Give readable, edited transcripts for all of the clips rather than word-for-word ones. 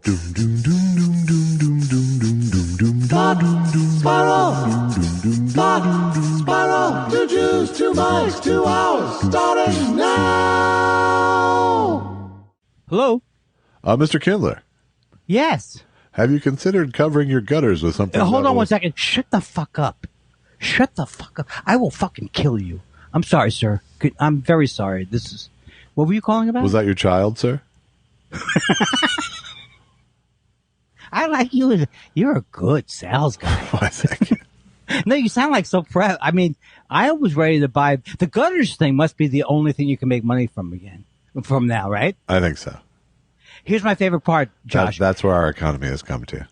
Spiral, 2 Jews, 2 mics, 2 hours, starting now. Hello? Mr. Kindler. Yes. Have you considered covering your gutters with something? Hold on 1 second. Shut the fuck up. Shut the fuck up. I will fucking kill you. I'm sorry, sir. I'm very sorry. What were you calling about? Was that your child, sir? I like you. You're a good sales guy. Why, thank you. No, you sound like so proud. I mean, I was ready to buy the gutters thing. Must be the only thing you can make money from now, right? I think so. Here's my favorite part, Josh. That's where our economy has come to.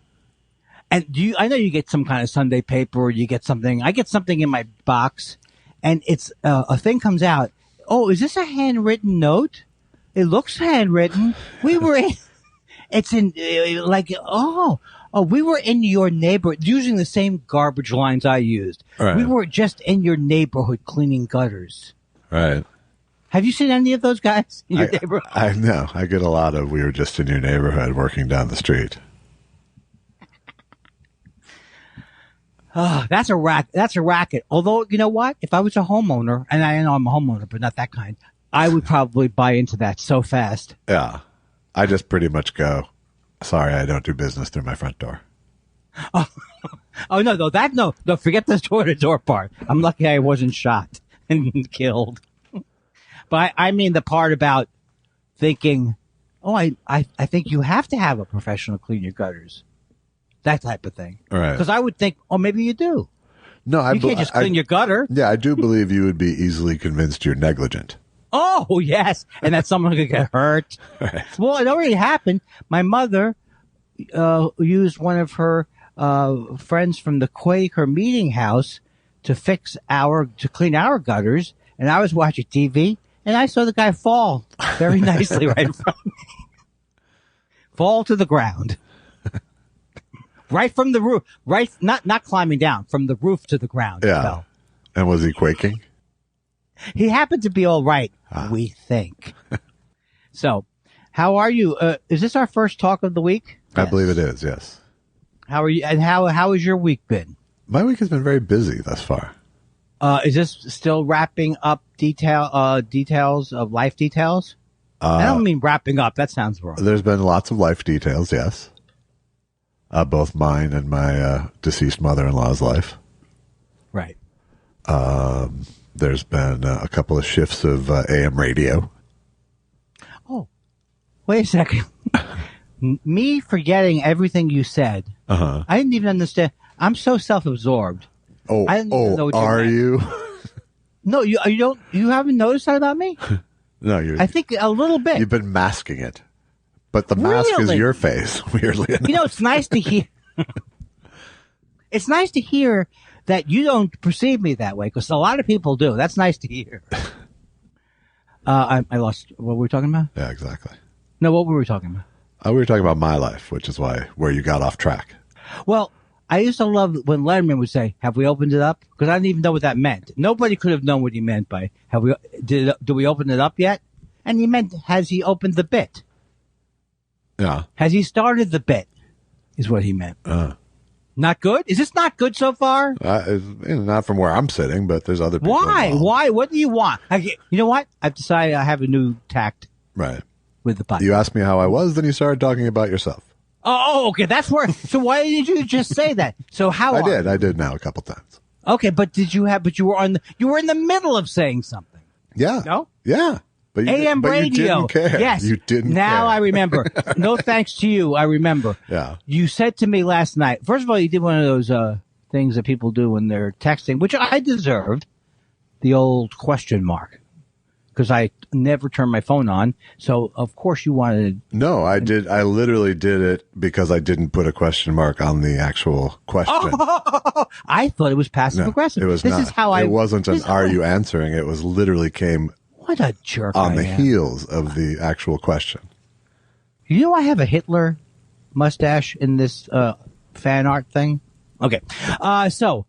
And I know you get some kind of Sunday paper, or you get something. I get something in my box, and it's a thing comes out. Oh, is this a handwritten note? It looks handwritten. We were in. It's in we were in your neighborhood using the same garbage lines I used. Right. We were just in your neighborhood cleaning gutters. Right. Have you seen any of those guys in your neighborhood? I know. I get a lot of, we were just in your neighborhood working down the street. That's a racket. Although, you know what? If I was a homeowner, and I know I'm a homeowner, but not that kind, I would probably buy into that so fast. Yeah. I just pretty much go, sorry, I don't do business through my front door. Oh no, forget the door-to-door part. I'm lucky I wasn't shot and killed. But I mean the part about thinking, I think you have to have a professional clean your gutters. That type of thing. Right. Because I would think, maybe you do. No, you can't just clean your gutter. Yeah, I do believe you would be easily convinced you're negligent. Oh, yes. And that someone could get hurt. Right. Well, it already happened. My mother used one of her friends from the Quaker meeting house to clean our gutters. And I was watching TV, and I saw the guy fall very nicely right in front of me. Fall to the ground. Right from the roof. Right, not climbing down, from the roof to the ground. Yeah. Fell. And was he quaking? He happened to be all right, we think. So, how are you? Is this our first talk of the week? I believe it is, yes. How are you? And how has your week been? My week has been very busy thus far. Is this still wrapping up details of life details? I don't mean wrapping up. That sounds wrong. There's been lots of life details, yes. Both mine and my deceased mother-in-law's life. Right. There's been a couple of shifts of AM radio. Oh, wait a second. Me forgetting everything you said. Uh-huh. I didn't even understand. I'm so self-absorbed. Oh, are you? No, you don't. You haven't noticed that about me? No, I think a little bit. You've been masking it, but the mask is your face. Weirdly enough. You know, it's nice to hear. It's nice to hear that you don't perceive me that way, because a lot of people do. That's nice to hear. I lost what were we talking about? Yeah, exactly. No, what were we talking about? We were talking about my life, which is where you got off track. Well, I used to love when Letterman would say, "Have we opened it up?" Because I didn't even know what that meant. Nobody could have known what he meant by do we open it up yet? And he meant, has he opened the bit? Yeah. Has he started the bit? Is what he meant. Not good? Is this not good so far? Not from where I'm sitting, but there's other people. Why? Involved. Why? What do you want? You know what? I've decided I have a new tact. Right. With the podcast. You asked me how I was, then you started talking about yourself. Oh, okay. That's where. So why did you just say that? So how? I did now a couple times. Okay, but you were in the middle of saying something. Yeah. No? Yeah. But AM radio. You didn't care. Yes. You didn't Now care. I remember. No thanks to you. I remember. Yeah. You said to me last night, first of all, you did one of those things that people do when they're texting, which I deserved, the old question mark, because I never turned my phone on. So, of course, you wanted. No, I did. I literally did it because I didn't put a question mark on the actual question. Oh, I thought it was passive aggressive. It was this not. Is how it wasn't an "Are you answering?" It was literally came. What a jerk! On the heels of the actual question. You know, I have a Hitler mustache in this fan art thing. Okay, so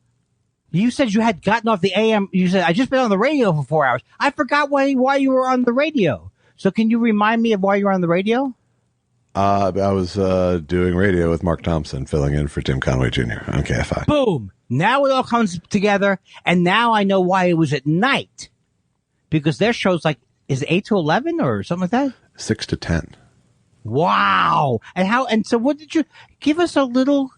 you said you had gotten off the AM. You said I just been on the radio for 4 hours. I forgot why you were on the radio. So can you remind me of why you were on the radio? I was doing radio with Mark Thompson, filling in for Tim Conway Jr. on KFI. Boom. Now it all comes together, and now I know why it was at night. Because their show's like, is it 8 to 11 or something like that? 6 to 10. Wow. And so what did you, give us a little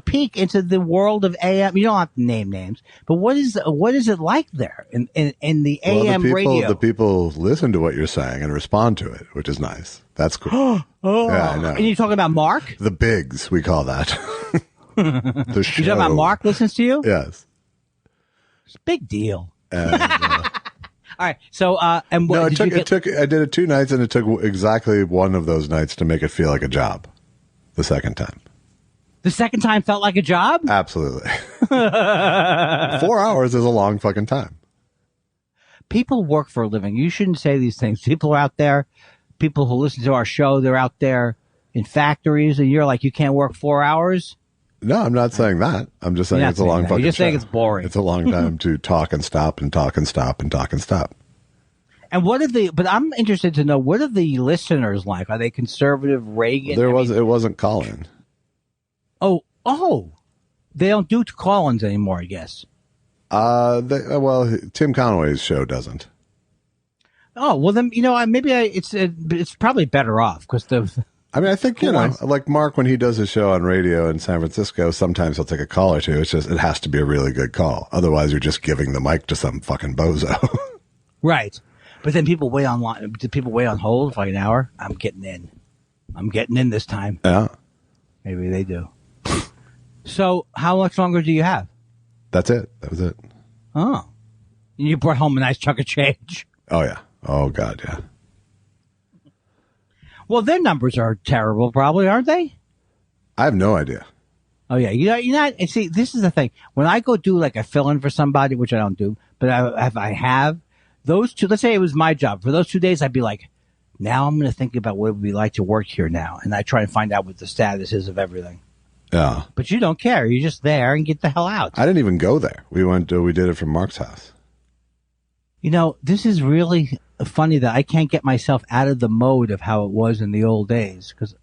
peek into the world of AM. You don't have to name names, but what is it like there in the AM radio? The people listen to what you're saying and respond to it, which is nice. That's cool. Oh, yeah, I know. And you're talking about Mark? The bigs, we call that. The show. You're talking about Mark listens to you? Yes. It's a big deal. And, all right. So, and what no, I did it 2 nights, and it took exactly one of those nights to make it feel like a job. The second time. The second time felt like a job? Absolutely. 4 hours is a long fucking time. People work for a living. You shouldn't say these things. People are out there. People who listen to our show, they're out there in factories, and you're like, you can't work 4 hours? No, I'm not saying that. I'm just saying it's a long fucking You're just saying it's boring. It's a long time to talk and stop and talk and stop and talk and stop. And but I'm interested to know, what are the listeners like? Are they conservative, Reagan? It wasn't call-in. Oh, they don't do call-ins anymore, I guess. Tim Conway's show doesn't. Oh, well then, it's probably better off because I think, like Mark, when he does a show on radio in San Francisco, sometimes he'll take a call or two. It's just, it has to be a really good call. Otherwise, you're just giving the mic to some fucking bozo. Right. But then people wait online. Do people wait on hold for like an hour? I'm getting in this time. Yeah. Maybe they do. So how much longer do you have? That's it. That was it. Oh. You brought home a nice chunk of change. Oh, yeah. Oh, God, yeah. Well, their numbers are terrible, probably, aren't they? I have no idea. Oh, yeah. You're not. And see, this is the thing. When I go do like a fill-in for somebody, which I don't do, but if I have those two, let's say it was my job. For those 2 days, I'd be like, now I'm going to think about what it would be like to work here now. And I try and find out what the status is of everything. Yeah. But you don't care. You're just there and get the hell out. I didn't even go there. We did it from Mark's house. This is really funny that I can't get myself out of the mode of how it was in the old days, because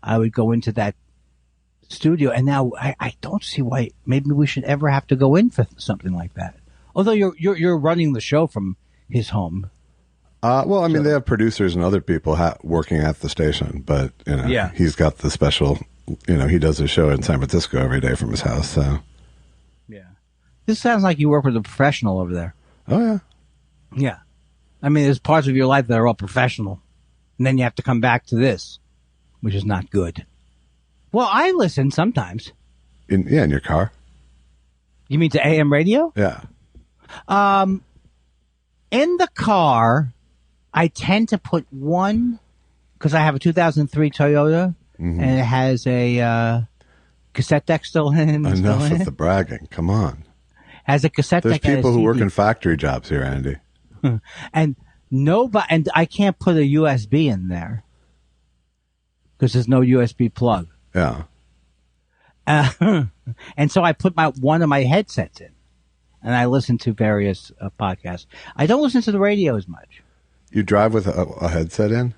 I would go into that studio, and now I don't see why maybe we should ever have to go in for something like that. Although you're running the show from his home. They have producers and other people working at the station, but he's got the special. He does a show in San Francisco every day from his house. So, yeah, this sounds like you work with a professional over there. Oh yeah, yeah. I mean, there's parts of your life that are all professional, and then you have to come back to this, which is not good. Well, I listen sometimes. In your car. You mean to AM radio? Yeah. In the car, I tend to put one, because I have a 2003 Toyota, and it has a cassette deck still in. Enough of the bragging. Come on. Has a cassette There's deck. There's people who work in factory jobs here, Andy. And I can't put a USB in there because there's no USB plug. Yeah. And so I put one of my headsets in, and I listen to various podcasts. I don't listen to the radio as much. You drive with a headset in?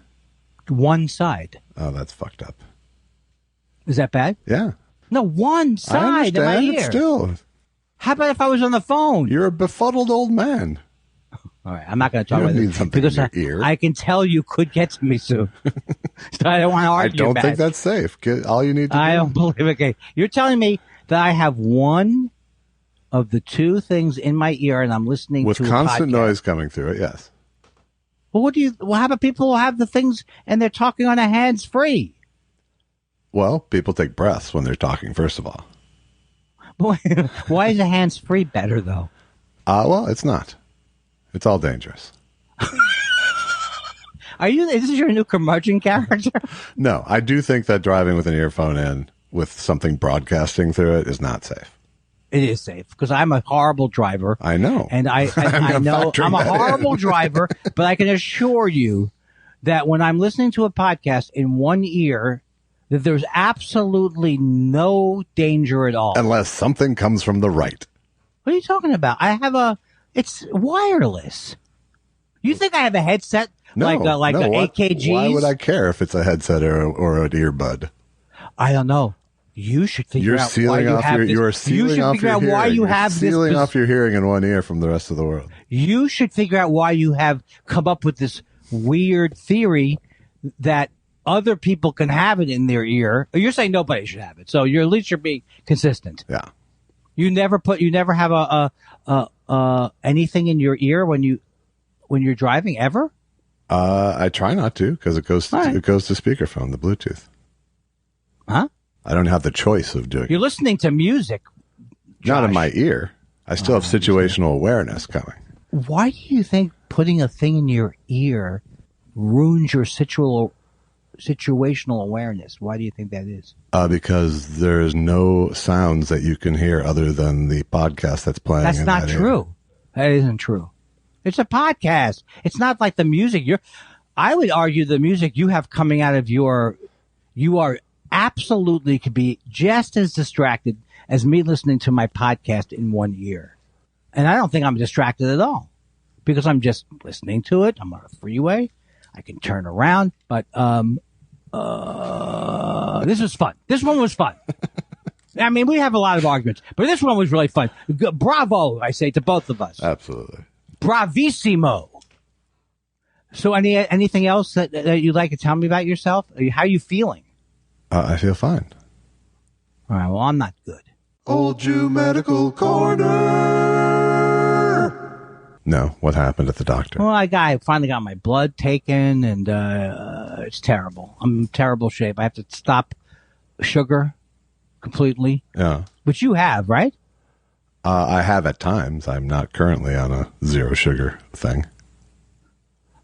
One side. Oh, that's fucked up. Is that bad? Yeah. No, one side of my ear. Still. How about if I was on the phone? You're a befuddled old man. All right, I'm not going to talk about this because in your ear. I can tell you could get to me soon. So I don't want to argue. I don't think that's safe. Get all you need to do. I don't believe it. Okay, you're telling me that I have one of the two things in my ear, and I'm listening with to constant a podcast. Noise coming through it. Yes. Well, how about people who have the things and they're talking on a hands-free? Well, people take breaths when they're talking. First of all. Why is a hands-free better though? Well, it's not. It's all dangerous. Is this your new curmudgeon character? No, I do think that driving with an earphone in with something broadcasting through it is not safe. It is safe because I'm a horrible driver. I know. And I know I'm a horrible driver, but I can assure you that when I'm listening to a podcast in one ear, that there's absolutely no danger at all. Unless something comes from the right. What are you talking about? It's wireless. You think I have a headset No, like no, an what? AKG? Why would I care if it's a headset or an earbud? I don't know. You should figure out why you have this. You are sealing off your hearing. Why you You're have sealing this. off your hearing in one ear from the rest of the world. You should figure out why you have come up with this weird theory that other people can have it in their ear. You're saying nobody should have it, so at least you're being consistent. Yeah. You never have anything in your ear when you're driving ever. I try not to because it goes to speakerphone, the Bluetooth. Huh? I don't have the choice of doing. You're listening to music. Josh. Not in my ear. I still have situational awareness coming. Why do you think putting a thing in your ear ruins your situational awareness? Why do you think that is? Because there's no sounds that you can hear other than the podcast that's playing. That's not true. That isn't true. It's a podcast. It's not like the music I would argue the music you have coming out of you are absolutely could be just as distracted as me listening to my podcast in one ear. And I don't think I'm distracted at all because I'm just listening to it. I'm on a freeway. I can turn around, but this was fun. This one was fun. I mean, we have a lot of arguments, but this one was really fun. Bravo, I say to both of us. Absolutely. Bravissimo. So anything else that you'd like to tell me about yourself? How are you feeling? I feel fine. All right, well, I'm not good. Old Jew Medical Corner. No, what happened at the doctor? Well, I finally got my blood taken, and it's terrible. I'm in terrible shape. I have to stop sugar completely. Yeah. Which you have, right? I have at times. I'm not currently on a zero sugar thing.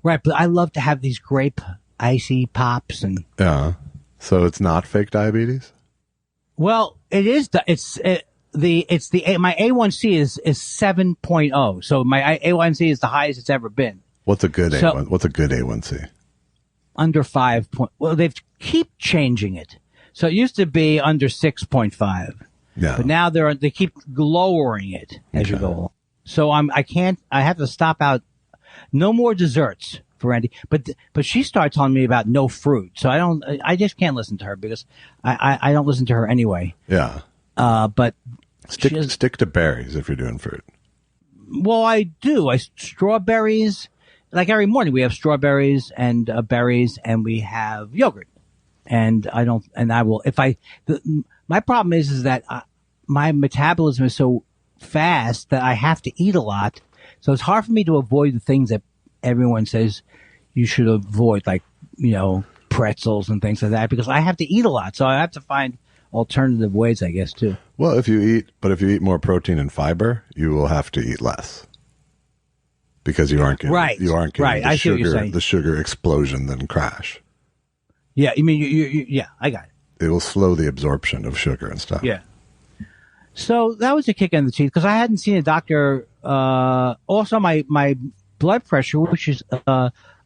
Right, but I love to have these grape icy pops and. Yeah. So it's not fake diabetes? Well, it is. My A1C is 7.0. So my A1C is the highest it's ever been. What's a good A1C? Under 5. Well, they keep changing it. So it used to be under 6.5. Yeah. But now they keep lowering it as you go along. So I have to stop out. No more desserts for Andy. But she started telling me about no fruit. So I just can't listen to her because I don't listen to her anyway. Yeah. But stick to berries if you're doing fruit. Well, I do. Strawberries, like every morning we have strawberries and berries and we have yogurt. And my problem is that my metabolism is so fast that I have to eat a lot. So it's hard for me to avoid the things that everyone says you should avoid, like, pretzels and things like that, because I have to eat a lot. So I have to find alternative ways, I guess, too. Well, if you eat more protein and fiber, you will have to eat less because you aren't getting the sugar explosion then crash. Yeah, you mean yeah, I got it. It will slow the absorption of sugar and stuff. Yeah. So that was a kick in the teeth because I hadn't seen a doctor. Also, my blood pressure, which is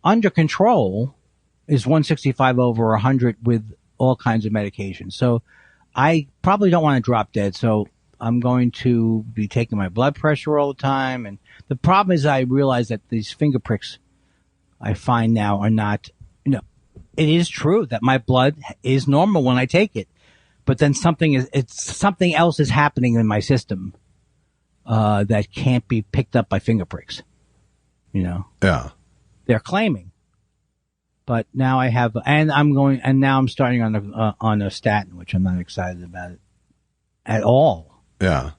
under control, is 165 over 100 with all kinds of medication. So I probably don't want to drop dead. So I'm going to be taking my blood pressure all the time. And the problem is I realize that these finger pricks I find now are not, it is true that my blood is normal when I take it. But then something else is happening in my system that can't be picked up by finger pricks. Yeah. They're claiming. But now I have, and now I'm starting on a statin, which I'm not excited about it at all. Yeah.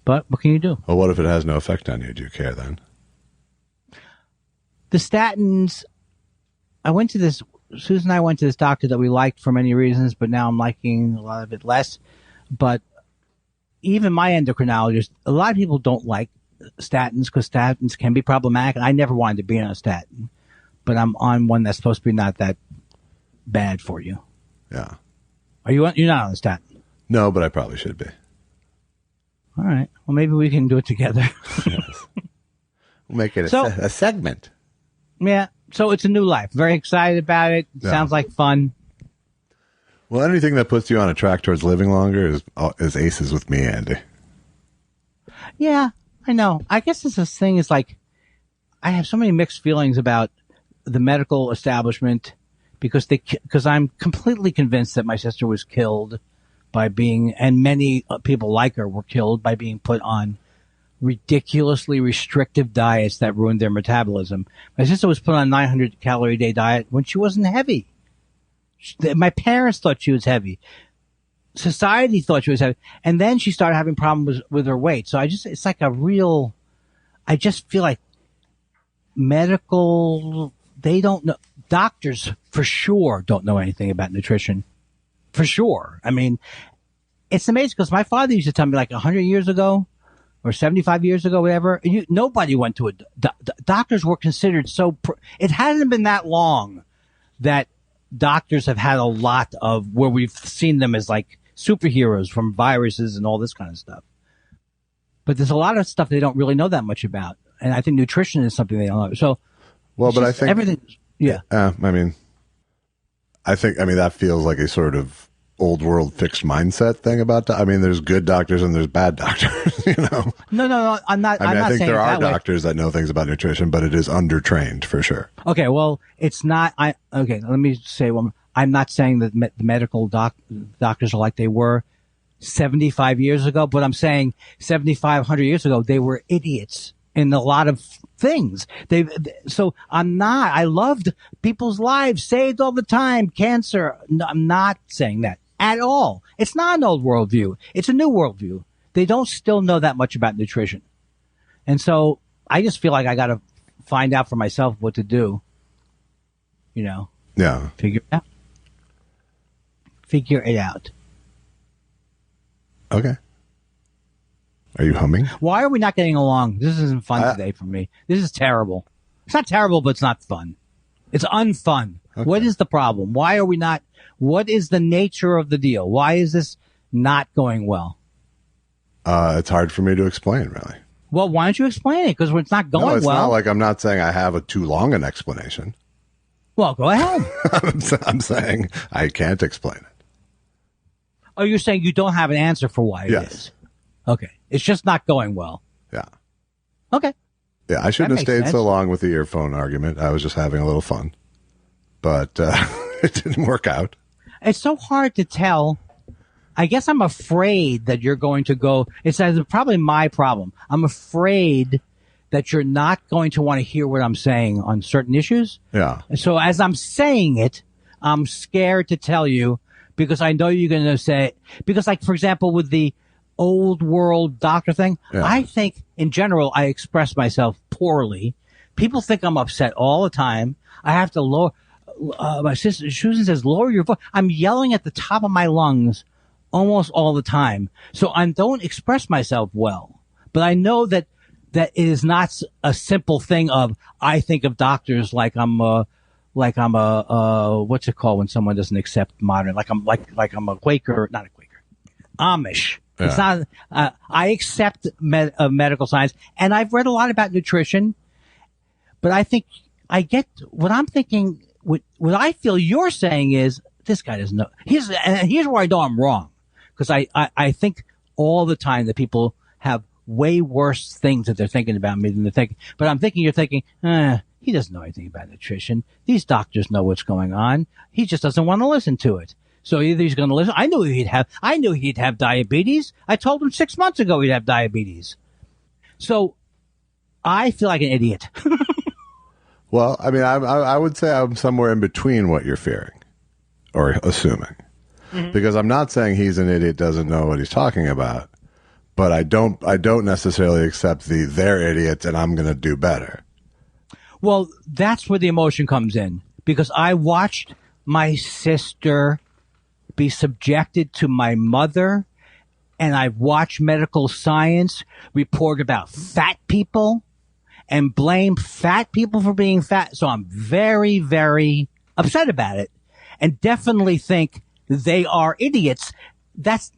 But what can you do? Well, what if it has no effect on you? Do you care then? The statins, Susan and I went to this doctor that we liked for many reasons, but now I'm liking a lot of it less. But even my endocrinologist, a lot of people don't like statins because statins can be problematic. And I never wanted to be on a statin, but I'm on one that's supposed to be not that bad for you. Yeah. You're not on a statin? No, but I probably should be. All right. Well, maybe we can do it together. Yes. We'll make it a segment. Yeah. So it's a new life. Very excited about it. Yeah. Sounds like fun. Well, anything that puts you on a track towards living longer is aces with me, Andy. Yeah, I know. I guess this thing is like, I have so many mixed feelings about the medical establishment because I'm completely convinced that my sister was killed by being, and many people like her were killed by being put on ridiculously restrictive diets that ruined their metabolism. My sister was put on a 900 calorie a day diet when she wasn't heavy. My parents thought she was heavy. Society thought she was heavy. And then she started having problems with her weight. So I just feel like medical, they don't know. Doctors for sure don't know anything about nutrition. For sure. I mean, it's amazing because my father used to tell me like 100 years ago or 75 years ago, whatever, nobody went to doctors were considered it hasn't been that long that doctors have had a lot of where we've seen them as like superheroes from viruses and all this kind of stuff. But there's a lot of stuff they don't really know that much about. And I think nutrition is something they don't know. So, well, but I think everything, yeah. I think that feels like a sort of old world fixed mindset thing about that. I mean, there's good doctors and there's bad doctors, you know? No, I'm not. I think there are doctors way. that know things about nutrition, but it is undertrained for sure. Okay, well, it's not. Okay, let me say one. I'm not saying that the medical doctors are like they were 75 years ago, but I'm saying 7,500 years ago they were idiots in a lot of things. So I'm not. I loved people's lives saved all the time. Cancer. No, I'm not saying that at all. It's not an old worldview. It's a new worldview. They don't still know that much about nutrition. And so I just feel like I got to find out for myself what to do. You know? Yeah. Figure it out. Figure it out. Okay. Are you humming? Why are we not getting along? This isn't fun today for me. This is terrible. It's not terrible, but it's not fun. It's unfun. Okay. What is the problem? Why are we not? What is the nature of the deal? Why is this not going well? It's hard for me to explain, really. Well, why don't you explain it? Because it's not going well. No, it's not like I'm not saying I have a too long an explanation. Well, go ahead. I'm saying I can't explain it. Oh, you're saying you don't have an answer for why it is? Okay. It's just not going well. Yeah. Okay. Yeah, I shouldn't have stayed so long with the earphone argument. I was just having a little fun. But it didn't work out. It's so hard to tell. I guess I'm afraid that you're going to go. It's probably my problem. I'm afraid that you're not going to want to hear what I'm saying on certain issues. Yeah. And so as I'm saying it, I'm scared to tell you because I know you're going to say, because like, for example, with the old world doctor thing, I think in general, I express myself poorly. People think I'm upset all the time. I have to lower, my sister Susan says, lower your voice. I'm yelling at the top of my lungs almost all the time. So I don't express myself well, but I know that it is not a simple thing of, I think of doctors like I'm a, what's it called when someone doesn't accept modern, like I'm a Quaker, not a Quaker, Amish. Yeah. It's not, I accept medical science and I've read a lot about nutrition, but I think I get what I'm thinking. What I feel you're saying is this guy doesn't know. Here's where I know I'm wrong. Cause I think all the time that people have way worse things that they're thinking about me than they're thinking. But I'm thinking you're thinking, he doesn't know anything about nutrition. These doctors know what's going on. He just doesn't want to listen to it. So either he's going to listen. I knew he'd have diabetes. I told him 6 months ago he'd have diabetes. So I feel like an idiot. Well, I mean, I would say I'm somewhere in between what you're fearing or assuming. Mm-hmm. Because I'm not saying he's an idiot, doesn't know what he's talking about, but I don't necessarily accept they're idiots and I'm going to do better. Well, that's where the emotion comes in because I watched my sister be subjected to my mother, and I've watched medical science report about fat people and blame fat people for being fat. So I'm very, very upset about it and definitely think they are idiots. But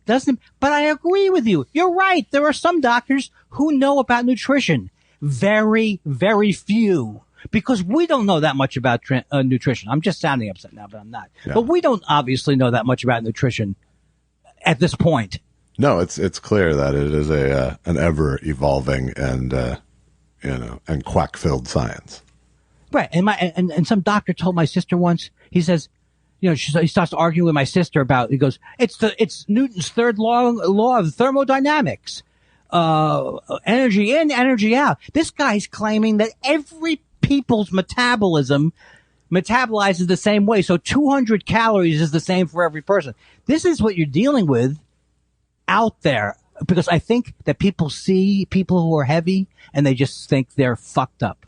I agree with you. You're right. There are some doctors who know about nutrition. Very, very few. Because we don't know that much about nutrition. I'm just sounding upset now, but I'm not. Yeah. But we don't obviously know that much about nutrition at this point. No, it's clear that it is an ever evolving and and quack-filled science. Right. And some doctor told my sister once, he says, he starts arguing with my sister about, he goes, it's Newton's third law of thermodynamics. Energy in, energy out. This guy's claiming that every people's metabolism metabolizes the same way. So 200 calories is the same for every person. This is what you're dealing with out there, because I think that people see people who are heavy and they just think they're fucked up.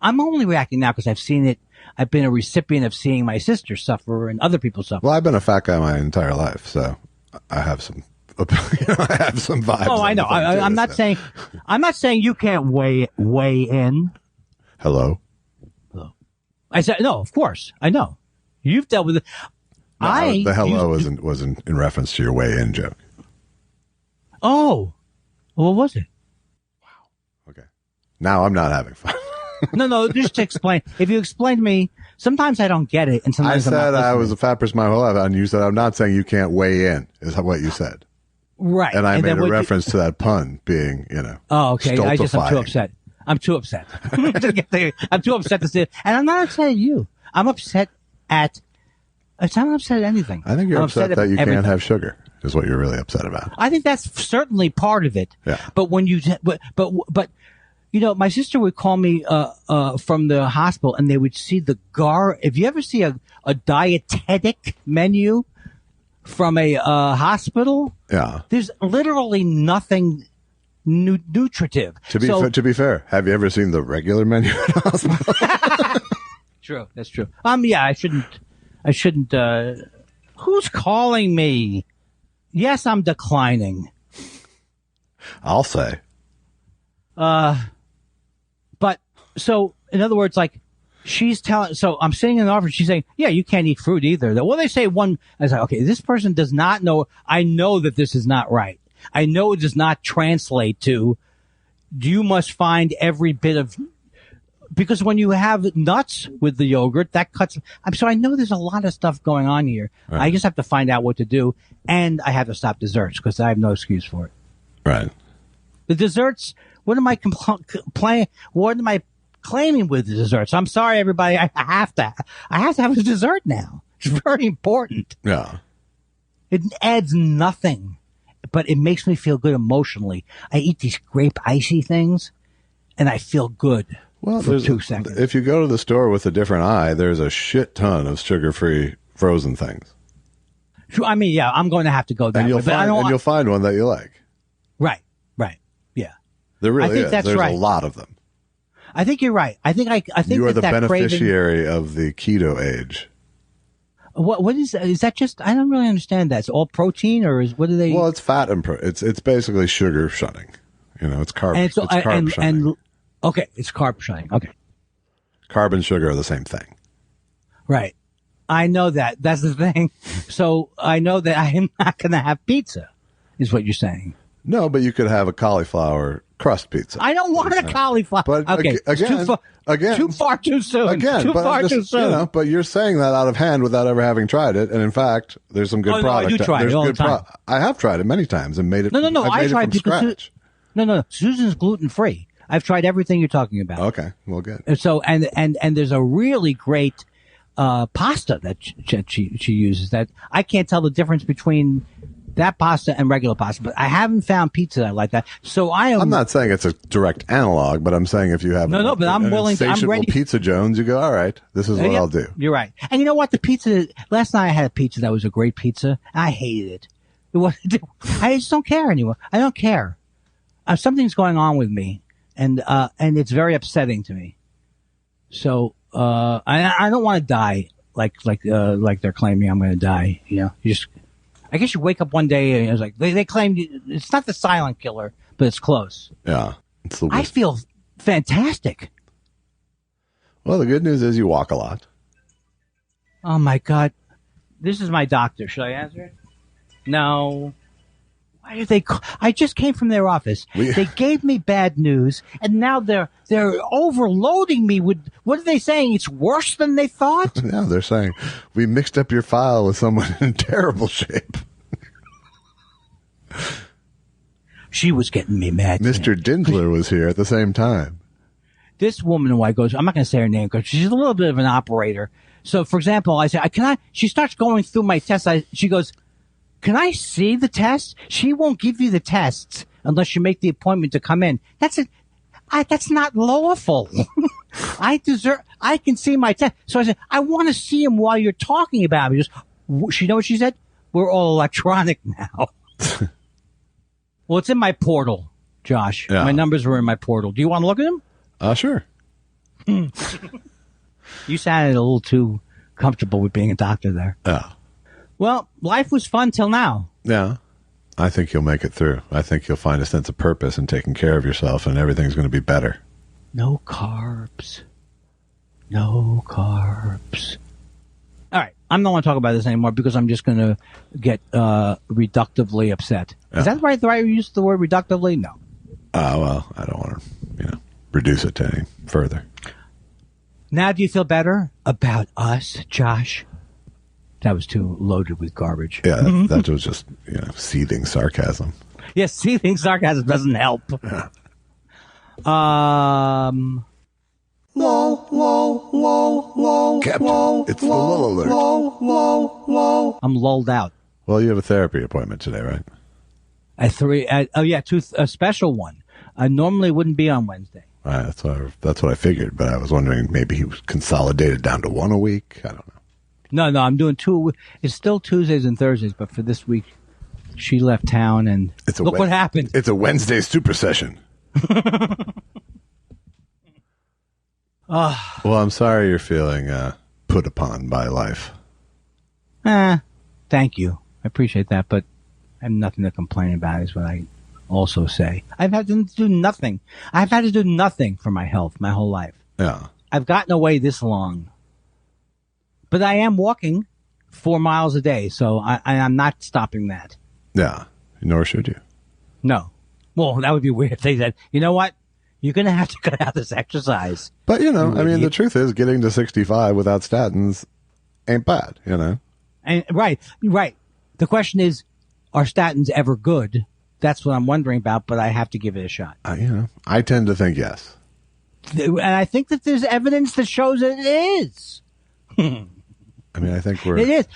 I'm only reacting now because I've seen it. I've been a recipient of seeing my sister suffer and other people suffer. Well, I've been a fat guy my entire life, so I have some I have some vibes. Oh, I know. I'm not saying you can't weigh in. Hello. I said no. Of course, I know. You've dealt with it. No, the hello wasn't in reference to your weigh in joke. Oh, what was it? Wow. Okay. Now I'm not having fun. No. Just to explain. If you explain to me, sometimes I don't get it, and sometimes I said I was a fat person my whole life, and you said I'm not saying you can't weigh in. Is what you said. Right. And I made a reference to that pun being, Oh, okay. I'm too upset. I'm too upset to see it. And I'm not upset at you. I'm upset at anything. I think you're upset that you can't have sugar is what you're really upset about. I think that's certainly part of it. Yeah. But when but my sister would call me from the hospital, and they would see if you ever see a dietetic menu from a hospital, yeah, there's literally nothing nutritive. To be fair, have you ever seen the regular menu at a hospital? True, that's true. Yeah, I shouldn't. Who's calling me? Yes, I'm declining. I'll say. But so in other words, like, she's telling, so I'm sitting in the office, she's saying, yeah, you can't eat fruit either. Well, they say I was like, okay, this person does not know. I know that this is not right. I know it does not translate to, you must find every bit of, because when you have nuts with the yogurt, that cuts. So I know there's a lot of stuff going on here. Right. I just have to find out what to do. And I have to stop desserts because I have no excuse for it. Right. The desserts, what am I claiming with the desserts? I'm sorry, everybody. I have to have a dessert now. It's very important. Yeah. It adds nothing, but it makes me feel good emotionally. I eat these grape icy things, and I feel good for 2 seconds. If you go to the store with a different eye, there's a shit ton of sugar-free frozen things. I mean, yeah, I'm going to have to go that way. You'll find one that you like. Right. Yeah. There really is. There's right. a lot of them. I think you're right. I think you are the beneficiary of the keto age. What is that? Just, I don't really understand that. It's all protein, or what do they? Well, it's fat and it's basically sugar shunning. It's carb. It's carb shunning. Okay, it's carb shunning. Okay. Carb and sugar are the same thing. Right. I know that. That's the thing. So I know that I am not going to have pizza, is what you're saying. No, but you could have a cauliflower crust pizza. I don't want a cauliflower. But okay, again, too far too soon. Again, too soon. But you're saying that out of hand without ever having tried it. And in fact, there's some good product. No, I do try it all the time. I have tried it many times and made it. No. I tried it from scratch. No. Susan's gluten free. I've tried everything you're talking about. Okay, well, good. So and there's a really great pasta that she uses that I can't tell the difference between that pasta and regular pasta, but I haven't found pizza that I like that. So I'm not saying it's a direct analog, but I'm saying if you have but I'm willing to. I'm ready. Pizza Jones, you go, all right, this is what I'll do. You're right. And you know what? The pizza last night I had a pizza that was a great pizza. I hated it. I just don't care anymore. I don't care. Something's going on with me, and it's very upsetting to me. So I don't want to die like they're claiming I'm going to die. I guess you wake up one day and it's like they claim it's not the silent killer, but it's close. Yeah, I feel fantastic. Well, the good news is you walk a lot. Oh my God, this is my doctor. Should I answer it? No. Why did they? I just came from their office. They gave me bad news, and now they're overloading me with. What are they saying? It's worse than they thought. Yeah, they're saying we mixed up your file with someone in terrible shape. She was getting me mad. Mr. Kindler was here at the same time. this woman who I go to, I'm not going to say her name because she's a little bit of an operator. So, for example, I say, she starts going through my tests. She goes, can I see the test? She won't give you the tests unless you make the appointment to come in. That's not lawful. I can see my test. So I said, I want to see him while you're talking about me. She know what she said? We're all electronic now. Well, it's in my portal, Josh. Yeah. My numbers were in my portal. Do you want to look at them? Sure. You sounded a little too comfortable with being a doctor there. Yeah. Well, life was fun till now. Yeah. I think you'll make it through. I think you'll find a sense of purpose in taking care of yourself, and everything's going to be better. No carbs. No carbs. All right. I don't want to talk about this anymore because I'm just going to get reductively upset. Yeah. Is that right? Do I use the word reductively? No. Well, I don't want to, reduce it to any further. Now do you feel better about us, Josh? That was too loaded with garbage. Yeah, that was just, seething sarcasm. Yes, seething sarcasm doesn't help. Yeah. Lol. Captain, it's the lull alert. Lol. I'm lulled out. Well, you have a therapy appointment today, right? At 3. A special one. I normally wouldn't be on Wednesday. That's what I figured, but I was wondering maybe he was consolidated down to one a week. I don't know. No, I'm doing 2. It's still Tuesdays and Thursdays, but for this week, she left town, and look what happened. It's a Wednesday super session. Well, I'm sorry you're feeling put upon by life. Thank you. I appreciate that, but I have nothing to complain about is what I also say. I've had to do nothing. I've had to do nothing for my health my whole life. Yeah. I've gotten away this long. But I am walking 4 miles a day, so I'm not stopping that. Yeah, nor should you. No. Well, that would be weird if they said, you know what? You're going to have to cut out this exercise. But, the truth is getting to 65 without statins ain't bad, And right. The question is, are statins ever good? That's what I'm wondering about, but I have to give it a shot. I tend to think yes. And I think that there's evidence that shows that it is. I think it is.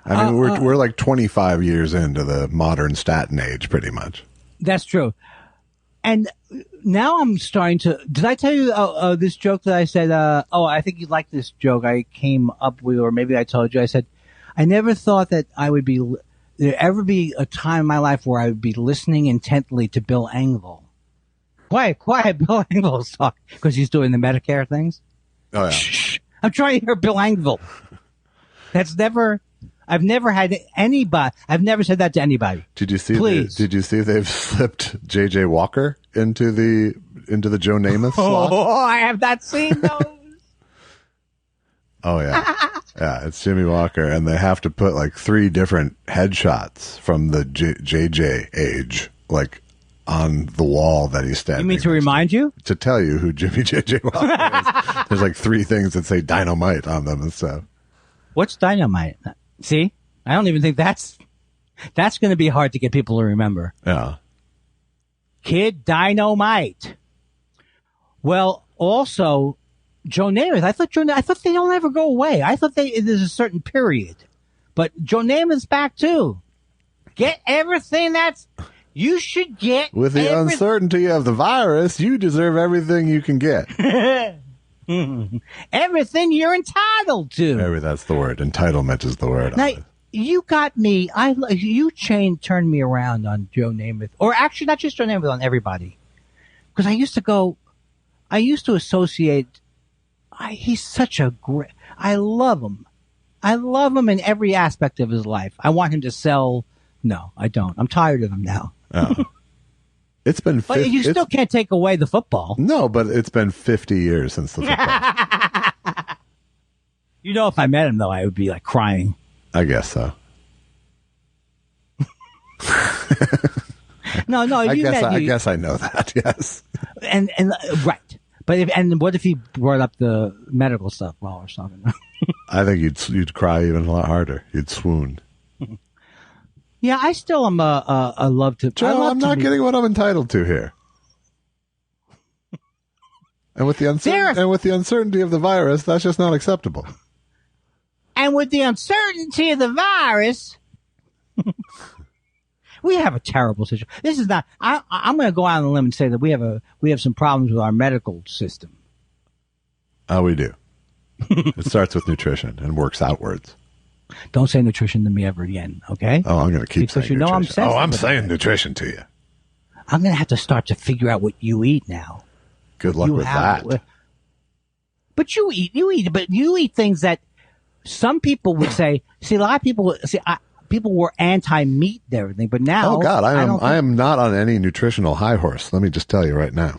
We're like 25 years into the modern statin age, pretty much. That's true. And now I'm starting to. Did I tell you this joke that I said? I think you like this joke. I came up with, or maybe I told you. I said, I never thought that I would be. There ever be a time in my life where I would be listening intently to Bill Engvall. Quiet. Bill Engvall's talking because he's doing the Medicare things. Oh yeah. Shh. I'm trying to hear Bill Engvall. I've never had anybody. I've never said that to anybody. Did you see? Please. Did you see they've slipped J.J. Walker into the Joe Namath slot? Oh, I have not seen those. Oh yeah, yeah. It's Jimmy Walker, and they have to put like 3 different headshots from the JJ age, like on the wall that he's standing. You mean to remind you? To tell you who Jimmy JJ Walker is. There's like 3 things that say dynamite on them and stuff. What's dynamite? See, I don't even think that's going to be hard to get people to remember. Yeah. Kid Dynamite. Well, also, Joe Namath. I thought they don't ever go away. I thought there's a certain period. But Joe Namath's back too. Get everything you should get. With the uncertainty of the virus, you deserve everything you can get. Everything you're entitled to. That's the word. Entitlement is the word. Now, you got me. Turned me around on Joe Namath. Or actually, not just Joe Namath, on everybody. Because I used to associate, he's such a great, I love him. I love him in every aspect of his life. I want him to sell. No, I don't. I'm tired of him now. Oh. It's been. But you still can't take away the football. No, but it's been 50 years since the football. If I met him though, I would be like crying. I guess so. No. I guess I know that. Yes. And right, but what if he brought up the medical stuff while we're talking? I think you'd cry even a lot harder. You'd swoon. Yeah, I still am a love to. Joe, I'm not getting what I'm entitled to here. And with the uncertainty of the virus, that's just not acceptable. And with the uncertainty of the virus, we have a terrible situation. This is not. I'm going to go out on a limb and say that we have some problems with our medical system. Oh, we do. It starts with nutrition and works outwards. Don't say nutrition to me ever again, okay? Oh, I'm going to keep saying nutrition. I'm sensitive. I'm saying nutrition to you. I'm going to have to start to figure out what you eat now. Good luck with that. But you eat things that some people would say. See, a lot of people people were anti-meat and everything, but now, oh God, I am not on any nutritional high horse. Let me just tell you right now.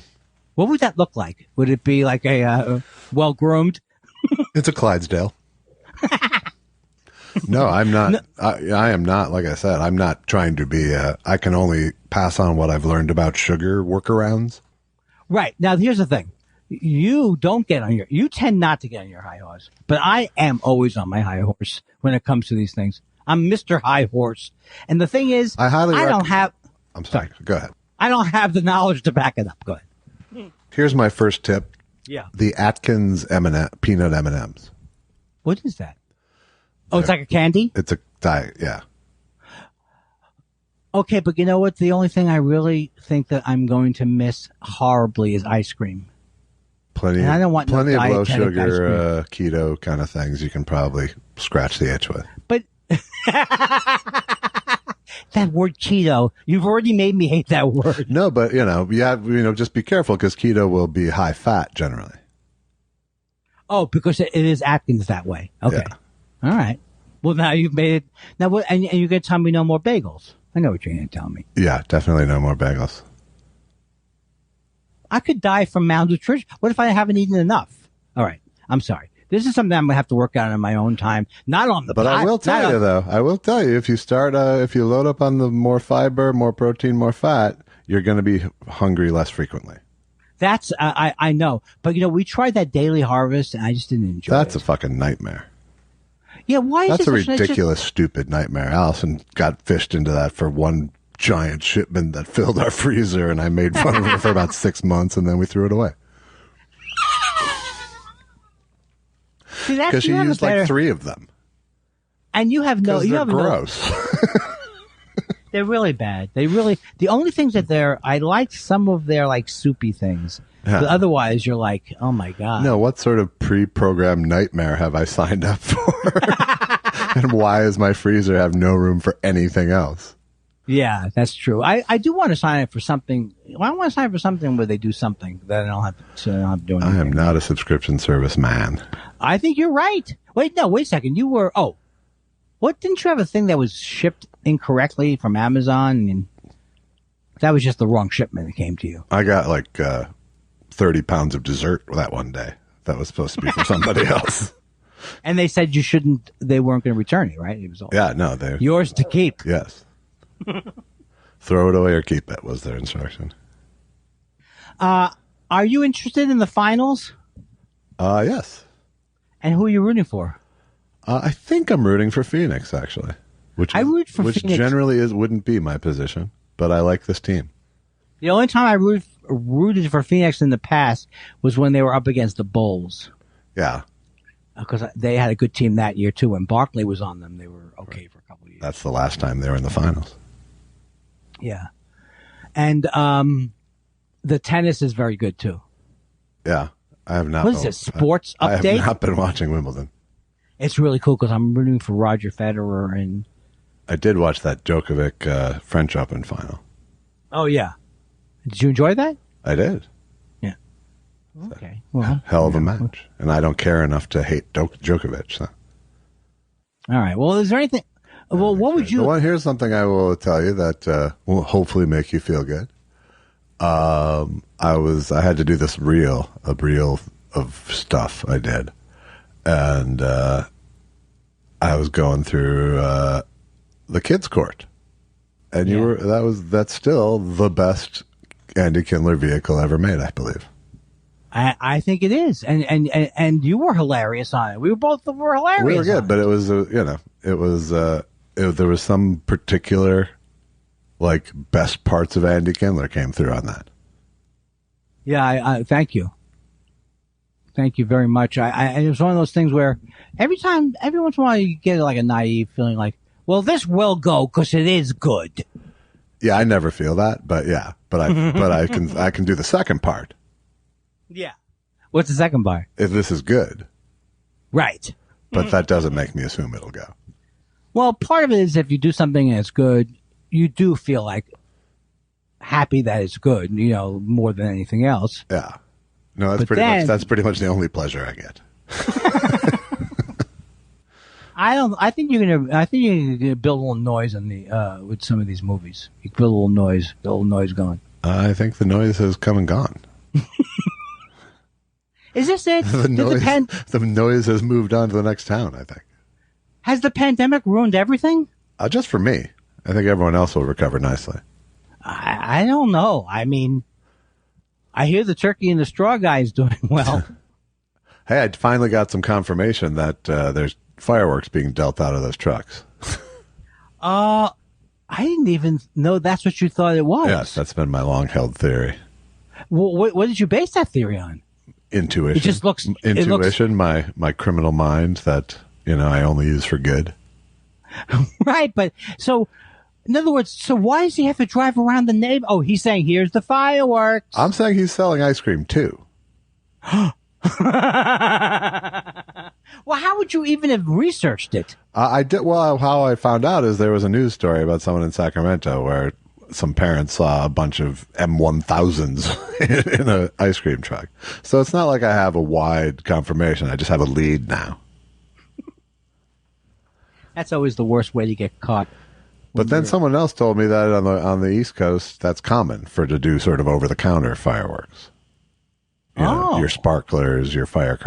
What would that look like? Would it be like a well-groomed? It's a Clydesdale. No, I'm not. No. I am not. Like I said, I'm not trying to be. I can only pass on what I've learned about sugar workarounds. Right. Now, here's the thing. You tend not to get on your high horse, but I am always on my high horse when it comes to these things. I'm Mr. High Horse. And the thing is, I'm sorry. Go ahead. I don't have the knowledge to back it up. Go ahead. Here's my first tip. Yeah. The Atkins peanut M&Ms. What is that? Oh, it's like a candy? It's a diet, yeah. Okay, but you know what? The only thing I really think that I'm going to miss horribly is ice cream. Plenty of low sugar, keto kind of things you can probably scratch the itch with. But that word keto, you've already made me hate that word. No, but just be careful because keto will be high fat generally. Oh, because it is Atkins that way. Okay. Yeah. All right. Well, now you've made it. Now, what? And you're going to tell me no more bagels. I know what you're going to tell me. Yeah, definitely no more bagels. I could die from malnutrition. What if I haven't eaten enough? All right. I'm sorry. This is something I'm going to have to work out in my own time. Not on the But I will tell you, though. I will tell you, if you start, if you load up on the more fiber, more protein, more fat, you're going to be hungry less frequently. That's, I know. But, we tried that Daily Harvest, and I just didn't enjoy it. That's a fucking nightmare. Yeah, why is That's a ridiculous, stupid nightmare. Allison got fished into that for one giant shipment that filled our freezer, and I made fun of her for about 6 months, and then we threw it away. Because she used like 3 of them. And you have no... They're gross. They're really bad. The only things that I like some of their like soupy things. Yeah. But otherwise, you're like, oh my God. No, what sort of pre-programmed nightmare have I signed up for? And why does my freezer have no room for anything else? Yeah, that's true. I do want to sign up for something. I want to sign up for something where they do something that I don't have to do anything. I am not a subscription service man. I think you're right. Wait a second. You were, didn't you have a thing that was shipped incorrectly from Amazon? And that was just the wrong shipment that came to you. I got like 30 pounds of dessert that one day. That was supposed to be for somebody else. And they said they weren't going to return it, right? It was all yours to keep. Yes. Throw it away or keep it was their instruction. Are you interested in the finals? Yes. And who are you rooting for? I think I'm rooting for Phoenix, actually. Which Phoenix. Generally wouldn't be my position, but I like this team. The only time I rooted for Phoenix in the past was when they were up against the Bulls. Yeah. Because they had a good team that year, too. When Barkley was on them, they were okay for a couple of years. That's the last time they were in the finals. Yeah. And the tennis is very good, too. Yeah. I have not. What is this, sports update? I have not been watching Wimbledon. It's really cool because I'm rooting for Roger Federer. And I did watch that Djokovic French Open final. Oh, yeah. Did you enjoy that? I did. Yeah. Okay. Well, hell of a match. And I don't care enough to hate Djokovic. So. All right. Well, is there anything... Well, what would you... Here's something I will tell you that will hopefully make you feel good. I had to do this reel of stuff I did. And I was going through the kids' court. And that's still the best Andy Kindler vehicle ever made, I believe. I think it is, and you were hilarious on it. We both were hilarious. We were good, but it was there was some particular like best parts of Andy Kindler came through on that. Yeah, I thank you. Thank you very much. It was one of those things where every once in a while, you get like a naive feeling like, well, this will go because it is good. Yeah, I never feel that, but yeah, but I can do the second part. Yeah. What's the second part? If this is good. Right. But that doesn't make me assume it'll go. Well, part of it is if you do something and it's good, you do feel like happy that it's good, more than anything else. Yeah. No, that's pretty much the only pleasure I get. I think you're gonna build a little noise on the with some of these movies. You build a little noise going. I think the noise has come and gone. Is this it? The noise has moved on to the next town, I think. Has the pandemic ruined everything? Just for me. I think everyone else will recover nicely. I don't know. I mean, I hear the turkey and the straw guy is doing well. Hey, I finally got some confirmation that there's fireworks being dealt out of those trucks. I didn't even know that's what you thought it was. Yes, that's been my long-held theory. What did you base that theory on? Intuition. It just looks... Intuition, my criminal mind that, I only use for good. Right, but so... In other words, so why does he have to drive around the neighborhood? Oh, he's saying, here's the fireworks. I'm saying he's selling ice cream, too. Well, how would you even have researched it? I did. Well, how I found out is there was a news story about someone in Sacramento where some parents saw a bunch of M1000s in an ice cream truck. So it's not like I have a wide confirmation. I just have a lead now. That's always the worst way to get caught. But then someone else told me that on the East Coast, that's common to do sort of over-the-counter fireworks. Your sparklers, your fire.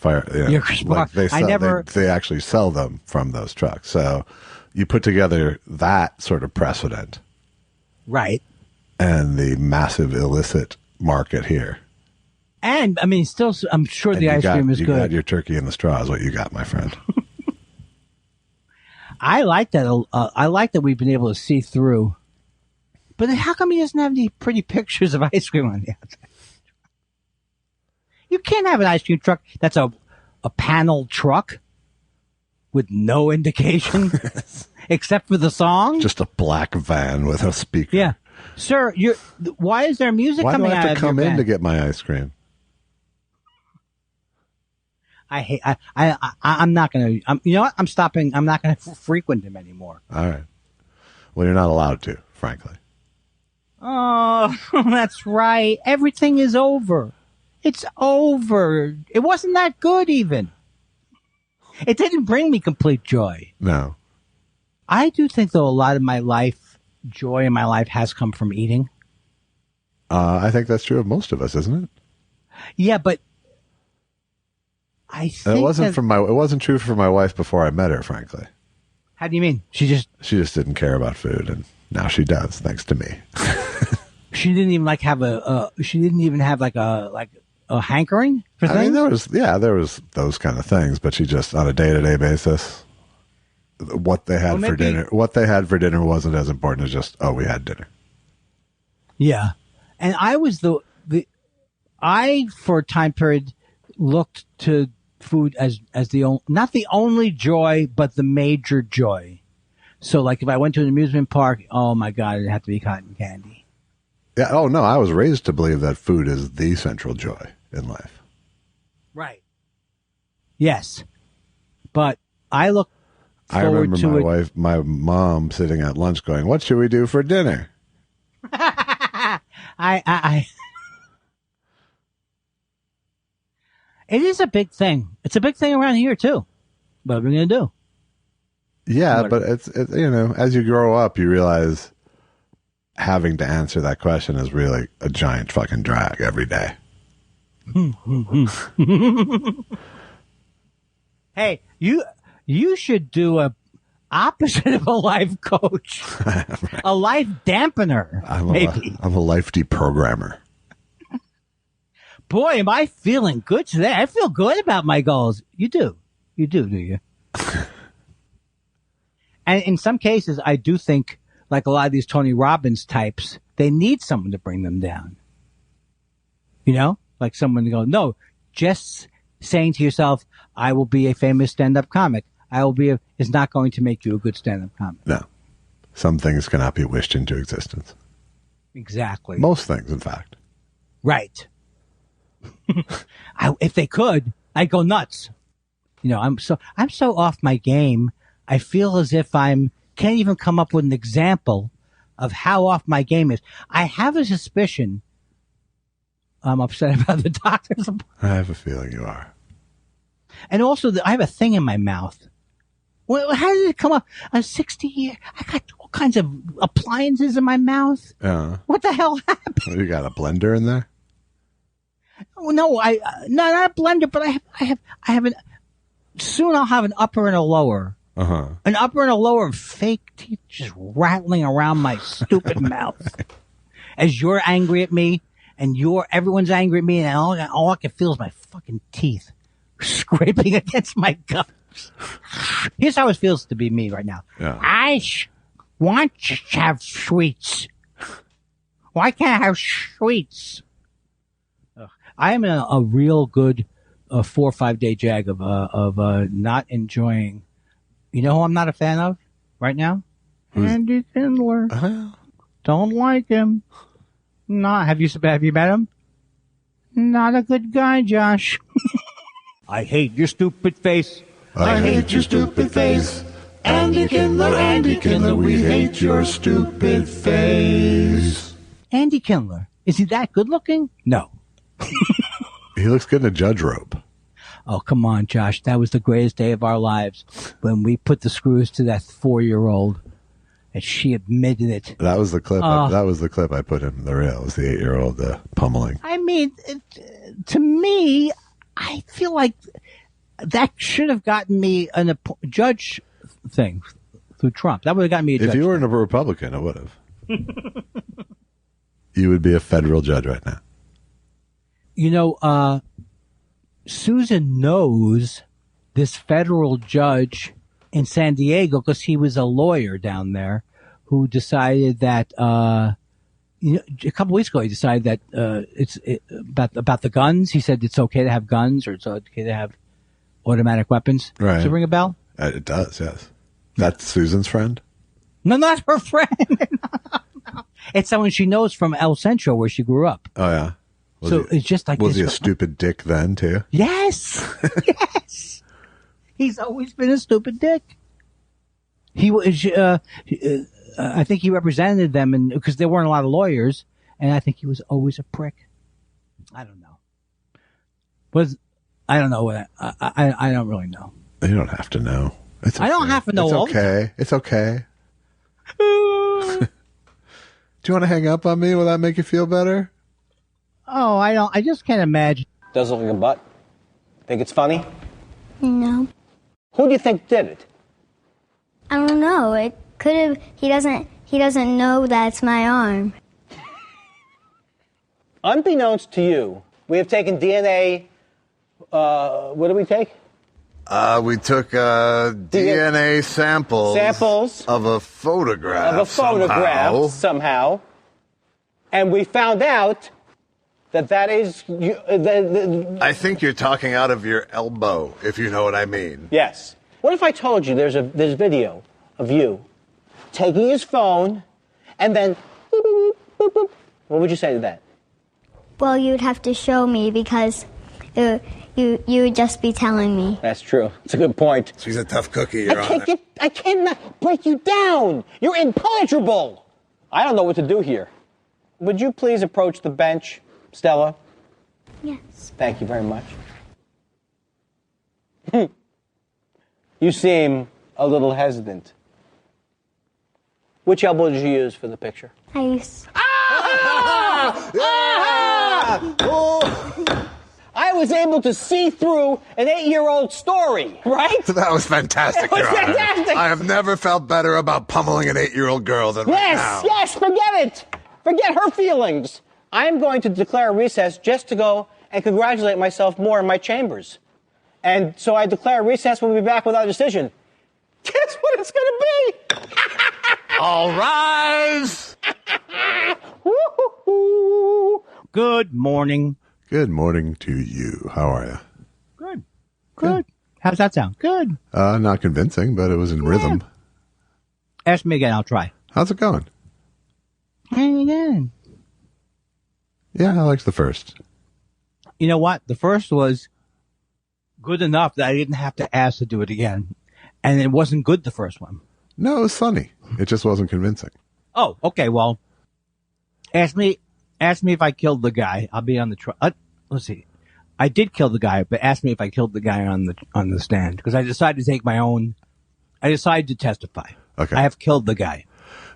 They actually sell them from those trucks. So you put together that sort of precedent, right? And the massive illicit market here. And I mean, still, I'm sure the ice cream is good. You got your turkey in the straw, is what you got, my friend. I like that. I like that we've been able to see through. But how come he doesn't have any pretty pictures of ice cream on the outside? You can't have an ice cream truck that's a panel truck with no indication except for the song. Just a black van with a speaker. Yeah, sir. Why is there music coming out of your van? Why do I have to come in to get my ice cream? I'm not going to, you know what? I'm stopping. I'm not going to frequent him anymore. All right. Well, you're not allowed to, frankly. Oh, that's right. Everything is over. It's over. It wasn't that good even. It didn't bring me complete joy. No. I do think, though, a lot of my life, joy in my life has come from eating. I think that's true of most of us, isn't it? Yeah, but I think it wasn't true for my wife before I met her, frankly. How do you mean? She just didn't care about food, and now she does, thanks to me. She didn't even have a hankering for things? I mean, there was those kind of things, but she just, on a day-to-day basis, what they had for dinner wasn't as important as just, we had dinner. Yeah. And I was for a time period looked to food as not the only joy, but the major joy. So like if I went to an amusement park, oh my God, it'd have to be cotton candy. Yeah. Oh no, I was raised to believe that food is the central joy in life. Right. Yes. But I look forward to it. My mom sitting at lunch going, "What should we do for dinner?" It is a big thing. It's a big thing around here too. What are we going to do? Yeah, but it's as you grow up, you realize having to answer that question is really a giant fucking drag every day. Hey, you should do a opposite of a life coach, right. A life dampener. I'm a life deprogrammer. Boy, am I feeling good today. I feel good about my goals. You do, do you? And in some cases, I do think, like a lot of these Tony Robbins types, they need someone to bring them down. Like someone to go, no, just saying to yourself, I will be a famous stand-up comic, is not going to make you a good stand-up comic. No. Some things cannot be wished into existence. Exactly. Most things, in fact. Right. If they could, I'd go nuts. I'm so off my game. I feel as if can't even come up with an example of how off my game is. I have a suspicion I'm upset about the doctor's appointment. I have a feeling you are. And also, I have a thing in my mouth. Well, how did it come up? I'm 60 years. I got all kinds of appliances in my mouth. Yeah. What the hell happened? You got a blender in there? Oh, no, not a blender, but I have soon I'll have an upper and a lower. Uh-huh. An upper and a lower of fake teeth just rattling around my stupid mouth. As you're angry at me, and everyone's angry at me, and all I can feel is my fucking teeth scraping against my gums. Here's how it feels to be me right now. Yeah. I want to have sweets. Why can't I have sweets? I am in a real good 4 or 5 day jag of not enjoying. You know who I'm not a fan of right now? Andy Kindler. Don't like him. Have you met him? Not a good guy, Josh. I hate your stupid face. I hate your stupid face. Andy Kindler, we hate your stupid face. Andy Kindler. Is he that good looking? No. He looks good in a judge robe. Oh, come on, Josh. That was the greatest day of our lives when we put the screws to that 4-year-old and she admitted it. That was the clip. That was the clip I put in the reel. It was the 8-year-old pummeling. I mean, to me, I feel like that should have gotten me a judge thing through Trump. That would have gotten me a judge. If you were a Republican, it would have. You would be a federal judge right now. Susan knows this federal judge in San Diego because he was a lawyer down there who decided that, a couple weeks ago, he decided that about the guns. He said it's okay to have guns or it's okay to have automatic weapons. Right. Does it ring a bell? It does, yes. That's Susan's friend? No, not her friend. No. It's someone she knows from El Centro where she grew up. Oh, yeah. It's just like was he a stupid dick then too? Yes, yes. He's always been a stupid dick. He was. I think he represented them, because there weren't a lot of lawyers, and I think he was always a prick. I don't know. I don't know what I don't really know. You don't have to know. It's okay. I don't have to know. It's okay. It's okay. Do you want to hang up on me? Will that make you feel better? Oh, I don't. I just can't imagine. Does look like a butt. Think it's funny? No. Who do you think did it? I don't know. It could have. He doesn't know that's my arm. Unbeknownst to you, we have taken DNA. What did we take? We took DNA samples of a photograph. Somehow. And we found out that is... I think you're talking out of your elbow, if you know what I mean. Yes. What if I told you there's video of you taking his phone and then... Boop, boop, boop, boop. What would you say to that? Well, you'd have to show me because you would just be telling me. That's true. It's a good point. She's a tough cookie, Your Honor. I cannot break you down. You're impenetrable. I don't know what to do here. Would you please approach the bench, Stella? Yes. Thank you very much. You seem a little hesitant. Which elbow did you use for the picture? I used... I was able to see through an 8-year-old story, right? That was fantastic, It was Your Honor. fantastic. I have never felt better about pummeling an 8-year-old girl than right now. Yes, forget it. Forget her feelings. I am going to declare a recess just to go and congratulate myself more in my chambers. And so I declare a recess. We'll be back with our decision. Guess what it's going to be? All rise. Good morning. Good morning to you. How are you? Good. Good. How's that sound? Good. Not convincing, but it was in rhythm. Ask me again. I'll try. How's it going? Again. Yeah, I liked the first. You know what? The first was good enough that I didn't have to ask to do it again. And it wasn't good, the first one. No, it was funny. It just wasn't convincing. Oh, okay. Well, ask me if I killed the guy. I'll be on the trial. Let's see. I did kill the guy, but ask me if I killed the guy on the stand, because I decided to take my own. I decided to testify. Okay. I have killed the guy.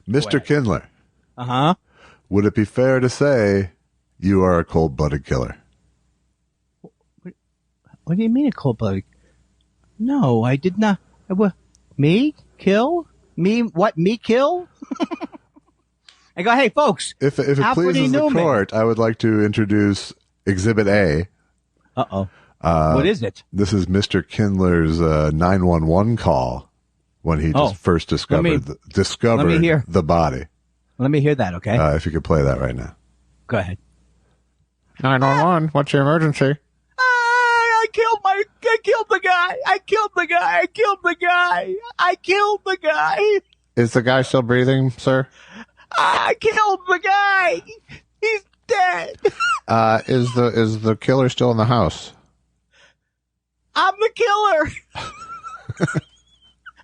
Mr. Kindler. Uh-huh. Would it be fair to say you are a cold-blooded killer? What do you mean a cold-blooded? No, I did not. Me? Kill? Me? What? Me kill? I go, hey, folks. If it pleases the court, I would like to introduce Exhibit A. Uh-oh. What is it? This is Mr. Kindler's 911 call when he just first discovered the body. Let me hear that, okay? If you could play that right now. Go ahead. 911, what's your emergency? I killed the guy. I killed the guy. Is the guy still breathing, sir? I killed the guy. He's dead. Is the killer still in the house? I'm the killer.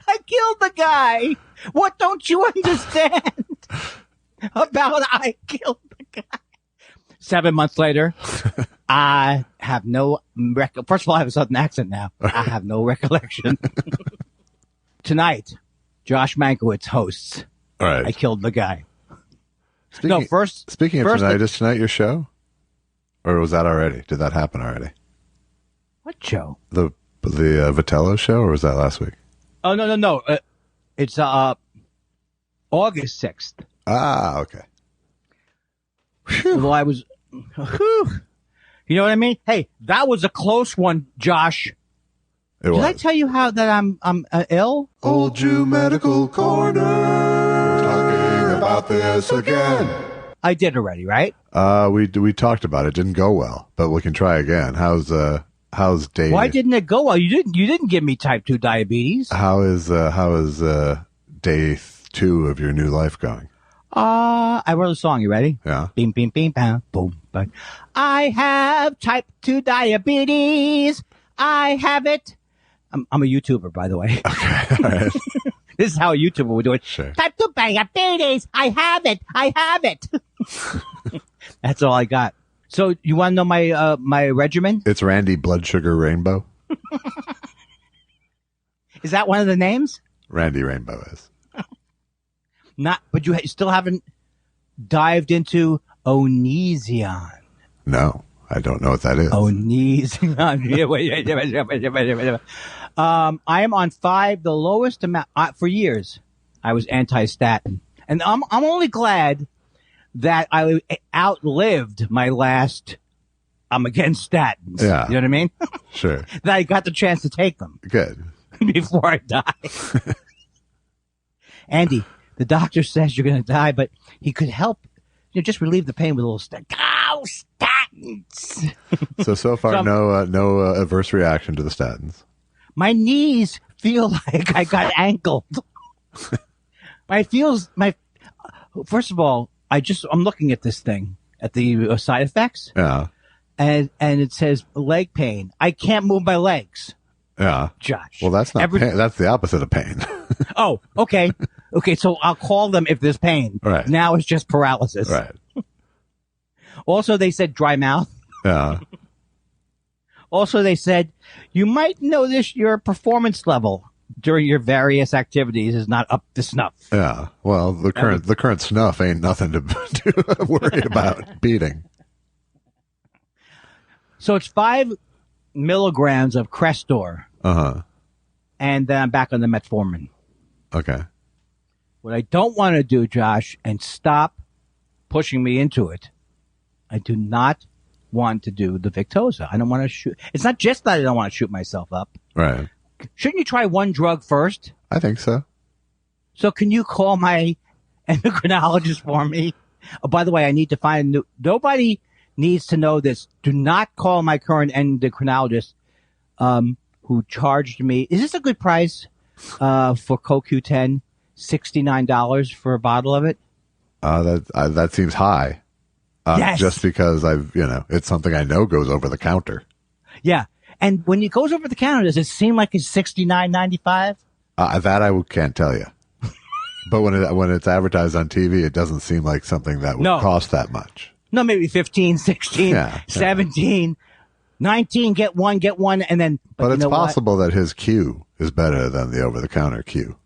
I killed the guy. What don't you understand about I killed the guy? 7 months later, I have no first of all, I have a southern accent now. I have no recollection. Tonight, Josh Mankiewicz hosts. All right. I killed the guy. Speaking of tonight, is tonight your show? Or was that already? Did that happen already? What show? The Vitello show, or was that last week? Oh, no. It's August 6th. Ah, okay. Although I was... You know what I mean? Hey, that was a close one, Josh. Did I tell you how that I'm ill? Old Jew Medical Corner. Talking about this again. I did already, right? We talked about it. Didn't go well, but we can try again. How's day? Why didn't it go well? You didn't give me type 2 diabetes. How is day 2 of your new life going? I wrote a song. You ready? Yeah. Beam, beam, beam, bam, boom, bam. I have type 2 diabetes. I have it. I'm a YouTuber, by the way. Okay. All right. This is how a YouTuber would do it. Sure. Type 2 diabetes. I have it. That's all I got. So you want to know my regimen? It's Randy Blood Sugar Rainbow. Is that one of the names? Randy Rainbow is. But you still haven't dived into Onision. No, I don't know what that is. Onision. I am on 5, the lowest amount for years. I was anti-statin, and I'm only glad that I outlived my last. I'm against statins. Yeah, you know what I mean. Sure. That I got the chance to take them. Good. Before I die. Andy, the doctor says you're going to die, but he could help, just relieve the pain with a little statins. So far, no adverse reaction to the statins. My knees feel like I got ankled. First of all, I'm looking at this thing, at the side effects. Yeah. And it says leg pain. I can't move my legs. Yeah. Josh. Well, that's not pain. That's the opposite of pain. Oh, okay. Okay, so I'll call them if there's pain. Right. Now it's just paralysis. Right. Also, they said dry mouth. Yeah. Also, they said you might notice your performance level during your various activities is not up to snuff. Yeah. Well, the current snuff ain't nothing to worry about beating. So it's 5 milligrams of Crestor. And then I'm back on the metformin. Okay. What I don't want to do, Josh, and stop pushing me into it, I do not want to do the Victoza. I don't want to shoot. It's not just that I don't want to shoot myself up. Right. Shouldn't you try one drug first? I think so. So can you call my endocrinologist for me? Oh, by the way, I need to find nobody needs to know this. Do not call my current endocrinologist, who charged me. Is this a good price for CoQ10? $69 for a bottle of it. That seems high. Yes. Just because it's something I know goes over the counter. Yeah. And when it goes over the counter, does it seem like it's $69.95? That I can't tell you. But when it's advertised on TV, it doesn't seem like something that would cost that much. No, maybe 15, 16, 17, 19, get one, and then. But it's possible that his Q is better than the over-the-counter Q.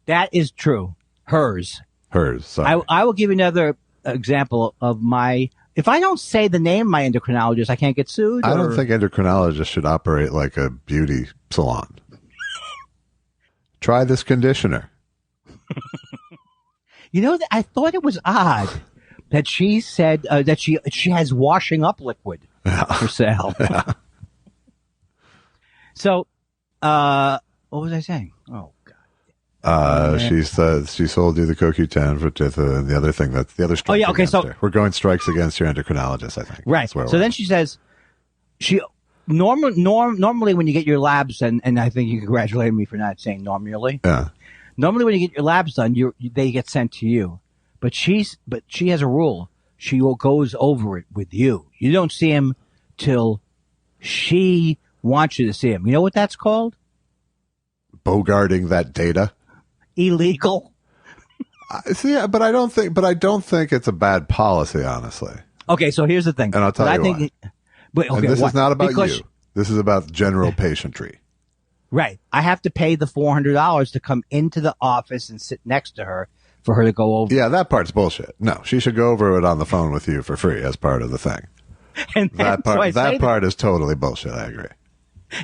That is true. Hers. Sorry. I will give you another example of my. If I don't say the name of my endocrinologist, I can't get sued. I don't think endocrinologists should operate like a beauty salon. Try this conditioner. I thought it was odd that she said that she has washing up liquid for sale. Yeah. So, what was I saying? Oh God. She says she sold you the CoQ10 for Titha, and the other thing that's the other strike. Oh yeah, okay. So her. We're going strikes against your endocrinologist, I think. Right. So then she says normally when you get your labs, and I think you congratulated me for not saying normally. Yeah. Normally when you get your labs done, they get sent to you, but she has a rule. She goes over it with you. You don't see him till she wants you to see him. You know what that's called? Bogarting that data. Illegal. But I don't think it's a bad policy, honestly. Okay, so here's the thing. And I'll tell you why. And this is not about you. This is about general patientry. Right. I have to pay the $400 to come into the office and sit next to her for her to go over. Yeah, that part's bullshit. No, she should go over it on the phone with you for free as part of the thing. And that part is totally bullshit. I agree.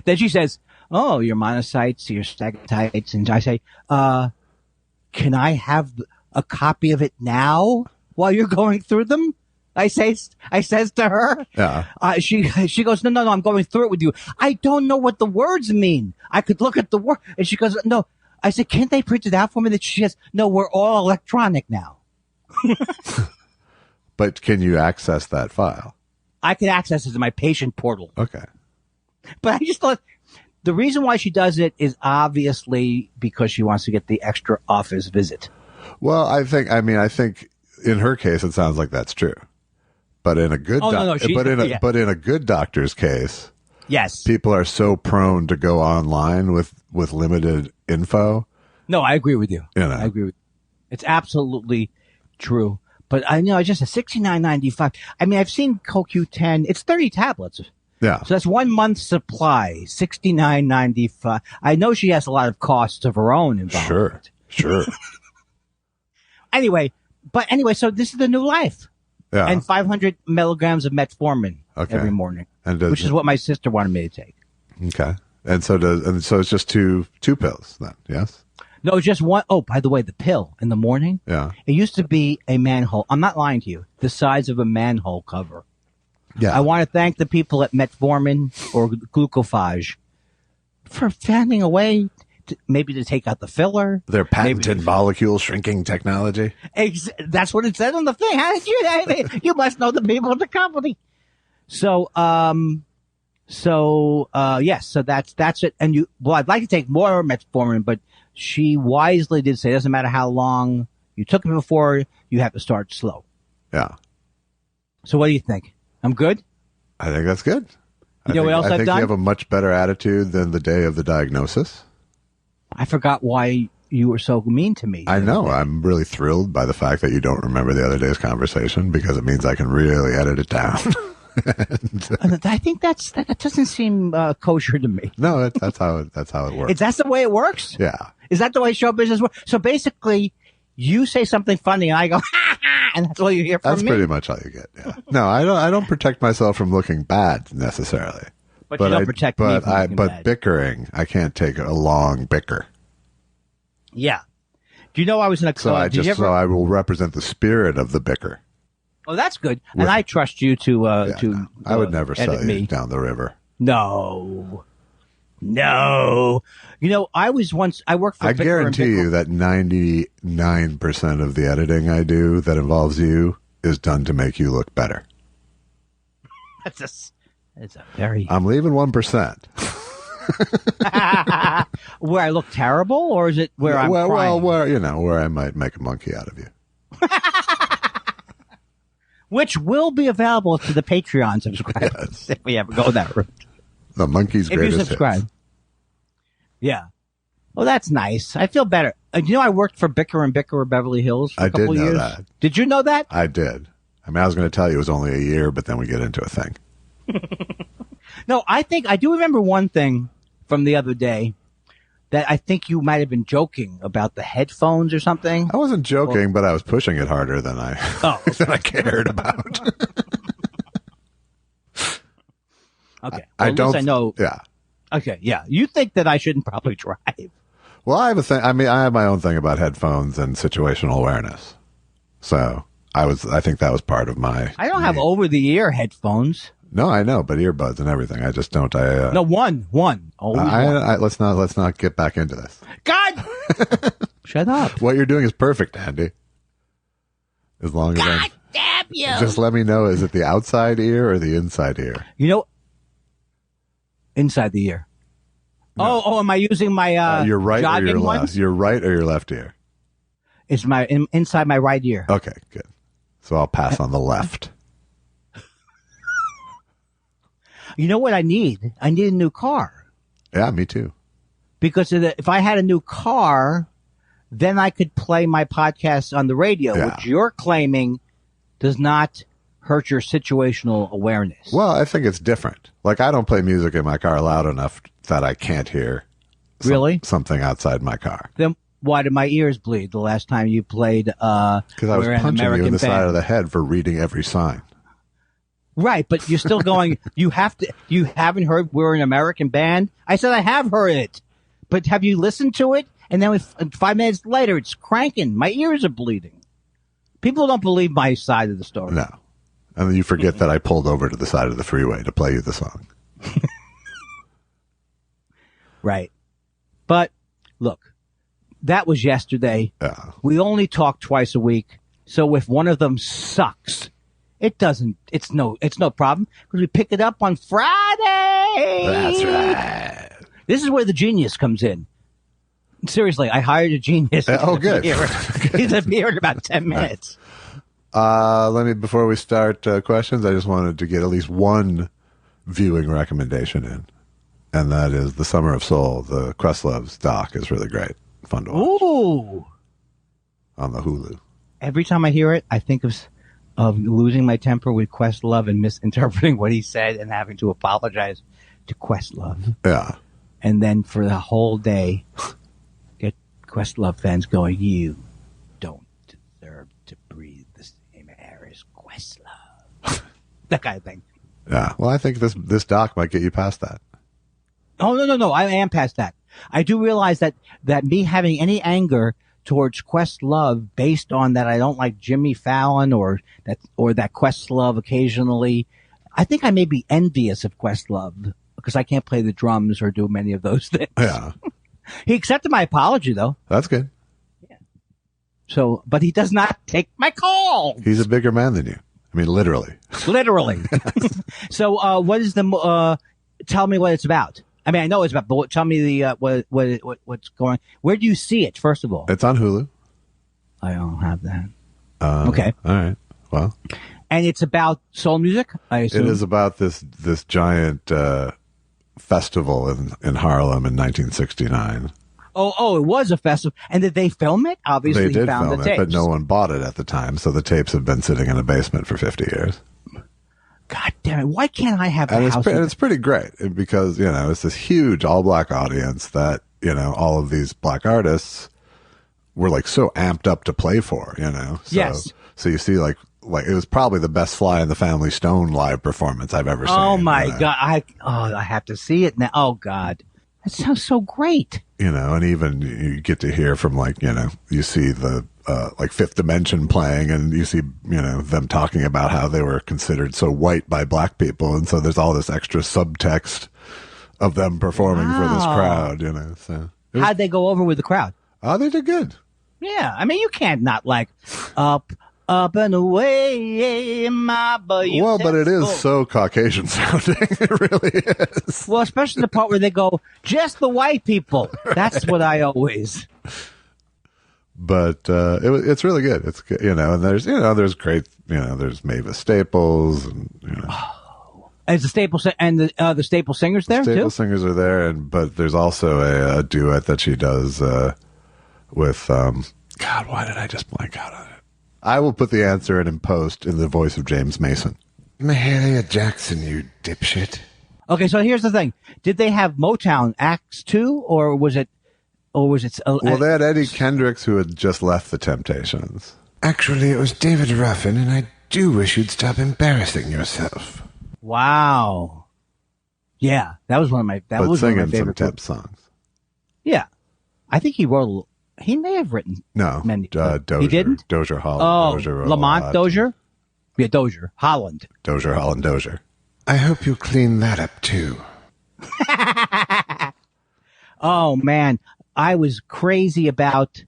Then she says, "Oh, your monocytes, your stegatites," and I say, "Can I have a copy of it now while you're going through them?" I says to her. Yeah. She goes, no, I'm going through it with you. I don't know what the words mean. I could look at the word. And she goes, no. I said, can't they print it out for me? That she says, no, we're all electronic now. But can you access that file? I can access it to my patient portal. Okay. But I just thought the reason why she does it is obviously because she wants to get the extra office visit. Well, I think in her case, it sounds like that's true. But in a good, but in a good doctor's case, yes, people are so prone to go online with limited info. No, I agree with you. I agree with you. It's absolutely true. But I know just a $69.95. I mean, I've seen CoQ10. It's 30 tablets. Yeah. So that's 1 month's supply. $69.95. I know she has a lot of costs of her own involved. Sure. Anyway, so this is the new life. Yeah. And 500 milligrams of metformin every morning, which is what my sister wanted me to take. Okay. And so it's just two pills then, yes? No, just one. Oh, by the way, the pill in the morning. Yeah. It used to be a manhole. I'm not lying to you. The size of a manhole cover. Yeah. I want to thank the people at Metformin or Glucophage for finding a way maybe to take out the filler. Their patented molecule shrinking technology. That's what it said on the thing. How did you? You must know the people at the company. So, yes. So that's it. And I'd like to take more metformin, but she wisely did say it doesn't matter how long you took it before, you have to start slow. Yeah. So what do you think? I'm good? I think that's good. You know what else I've done? I think you have a much better attitude than the day of the diagnosis. I forgot why you were so mean to me. I know. I'm really thrilled by the fact that you don't remember the other day's conversation because it means I can really edit it down. I think that doesn't seem kosher to me. No, that's how it works. Is that the way it works? Yeah. Is that the way show business works? So basically, you say something funny and I go, ha ha, and that's all you hear from me? That's pretty much all you get, yeah. No, I don't protect myself from looking bad necessarily. But you don't protect me from looking bad. Bickering, I can't take a long bicker. Yeah. Do you know I was in a club? So I will represent the spirit of the bicker. Oh, that's good. And I trust you to I would never sell me you down the river. No. You know, I worked for I guarantee you that 99% of the editing I do that involves you is done to make you look better. It's a very I'm leaving 1%. where I look terrible, or is it where I'm crying? Well, where I might make a monkey out of you. Which will be available to the Patreon subscribers if we ever go that route. The monkey's If greatest you subscribe. hits. Yeah. Well, that's nice. I feel better. I worked for Bicker and Bicker Beverly Hills for a couple did know years. that. Did you know that? I did. I mean, I was going to tell you it was only a year, but then we get into a thing. No, I do remember one thing from the other day that I think you might have been joking about the headphones or something. I wasn't joking, but I was pushing it harder than I than I cared about. Okay. I Well, don't. At least I know. Yeah. Okay. Yeah. You think that I shouldn't probably drive. Well, I have a thing. I mean, I have my own thing about headphones and situational awareness. So I think that was part of my. I don't have over-the-ear headphones. No, I know, but earbuds and everything. I just don't. No, one. Always one. Let's not get back into this. God! Shut up. What you're doing is perfect, Andy. As long as God damn you. just let me know, is it the outside ear or the inside ear? Inside the ear. No. Oh, am I using my your right or your left? ones? Your right or your left ear? It's inside my right ear. Okay, good. So I'll pass on the left. You know what I need? I need a new car. Yeah, me too. Because if I had a new car, then I could play my podcast on the radio, which you're claiming does not hurt your situational awareness. Well, I think it's different. Like, I don't play music in my car loud enough that I can't hear something outside my car. Then why did my ears bleed the last time you played? Because I was punching you in the side of the head for reading every sign. Right, but you're still going, you haven't heard we're an American band? I said I have heard it. But have you listened to it? And then 5 minutes later, it's cranking. My ears are bleeding. People don't believe my side of the story. No. And then you forget that I pulled over to the side of the freeway to play you the song. Right. But look, that was yesterday. Yeah. We only talk twice a week. So if one of them sucks, it's no problem because we pick it up on Friday. That's right. This is where the genius comes in. Seriously, I hired a genius. Oh, good. He's appeared in about 10 minutes. Before we start questions, I just wanted to get at least one viewing recommendation in. And that is The Summer of Soul. The Questlove's doc is really great. Fun to watch. Ooh. On the Hulu. Every time I hear it, I think of losing my temper with Questlove and misinterpreting what he said and having to apologize to Questlove. Yeah. And then for the whole day, get Questlove fans going, you don't deserve to breathe the same air as Questlove. That kind of thing. Yeah. Well, I think this doc might get you past that. Oh, no. I am past that. I do realize that me having any anger towards Questlove based on that I don't like Jimmy Fallon or that Questlove occasionally, I think I may be envious of Questlove because I can't play the drums or do many of those things. Yeah. He accepted my apology though. That's good. Yeah. So, but he does not take my call. He's a bigger man than you. I mean, literally. Literally. So, what is tell me what it's about. I mean, I know it's about, but tell me what's going. Where do you see it? First of all, it's on Hulu. I don't have that. Okay. All right. Well, and it's about soul music. I assume it is about this giant festival in Harlem in 1969. Oh, it was a festival. And did they film it? Obviously, they did found film the tapes. it, but no one bought it at the time, so the tapes have been sitting in a basement for 50 years. God damn it! Why can't I have and the house? It's pretty great because it's this huge all black audience that all of these black artists were like so amped up to play for. So, yes. So you see like it was probably the best Fly in the Family Stone live performance I've ever seen. Oh my God! I have to see it now. Oh God, that sounds so great. And even you get to hear from you see the Fifth Dimension playing, and you see them talking about how they were considered so white by black people, and so there's all this extra subtext of them performing for this crowd. So how'd they go over with the crowd? Oh, they did good. Yeah, I mean you can't not like up Up and away, my boy. Well, but it is so Caucasian sounding. It really is. Well, especially the part where they go, just the white people. That's what I always. But it's really good. It's good, and there's great, there's Mavis Staples and Is the Staple and the Staple Singers there Staple too? Singers are there, but there's also a duet that she does with God. Why did I just blank out on it? I will put the answer in post in the voice of James Mason. Mahalia Jackson, you dipshit. Okay, so here's the thing: did they have Motown acts too, or was it? Well, they had Eddie Kendricks, who had just left the Temptations. Actually, it was David Ruffin, and I do wish you'd stop embarrassing yourself. Wow. Yeah, that was one of my favorite some Temp songs. Yeah, I think he wrote. He may have written many. Dozier. He didn't? Dozier Holland. Oh, Dozier wrote Lamont Dozier? Yeah, Dozier. Holland. Dozier Holland Dozier. I hope you clean that up, too. Oh, man. I was crazy about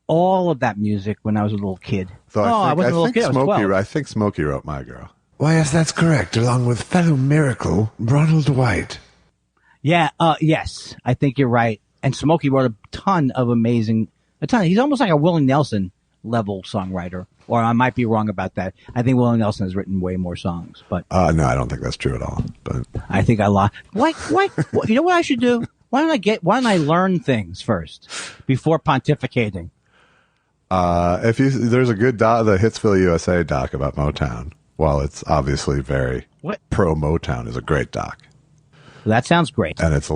all of that music when I was a little kid. So I wasn't a little kid. I was 12. I think Smokey wrote My Girl. Why, yes, that's correct, along with fellow miracle Ronald White. Yeah, yes. I think you're right. And Smokey wrote a ton. He's almost like a Willie Nelson level songwriter. Or I might be wrong about that. I think Willie Nelson has written way more songs. But no, I don't think that's true at all. But I think I lost. Why? You know what I should do? Why don't I learn things first before pontificating? There's a good doc, the Hitsville USA doc about Motown. While it's obviously very pro Motown, is a great doc. Well, that sounds great. And it's a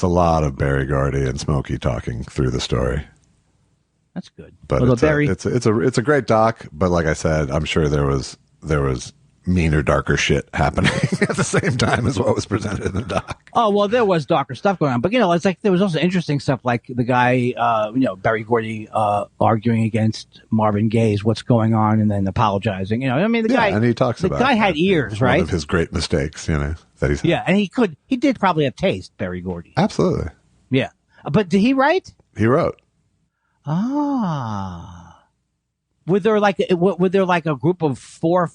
lot of Berry Gordy and Smokey talking through the story. That's good. But it's a great doc. But like I said, I'm sure there was meaner, darker shit happening at the same time as what was presented in the doc. Oh, well, there was darker stuff going on. But, it's like there was also interesting stuff like the guy, Berry Gordy arguing against Marvin Gaye's What's Going On and then apologizing. The guy. And he talks about the guy had ears, right? One of his great mistakes, that he's had. Yeah, and he did probably have taste, Berry Gordy. Absolutely. Yeah. But did he write? He wrote. Ah. Were there like a group of four?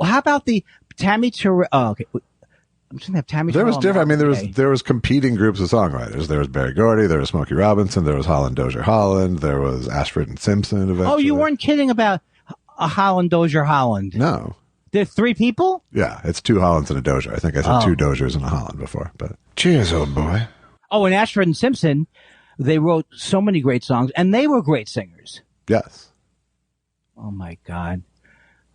How about the Tammy Terrell? Oh, okay. I'm just gonna have Tammy. There was different. I mean, Okay. there was competing groups of songwriters. There was Berry Gordy. There was Smokey Robinson. There was Holland Dozier Holland. There was Ashford and Simpson. Eventually. Oh, you weren't kidding about a Holland Dozier Holland? No. There's 3 people? Yeah, it's 2 Hollands and a Dozier. I think I said 2 Doziers and a Holland before. But cheers, old boy. Oh, and Ashford and Simpson, they wrote so many great songs, and they were great singers. Yes. Oh my God,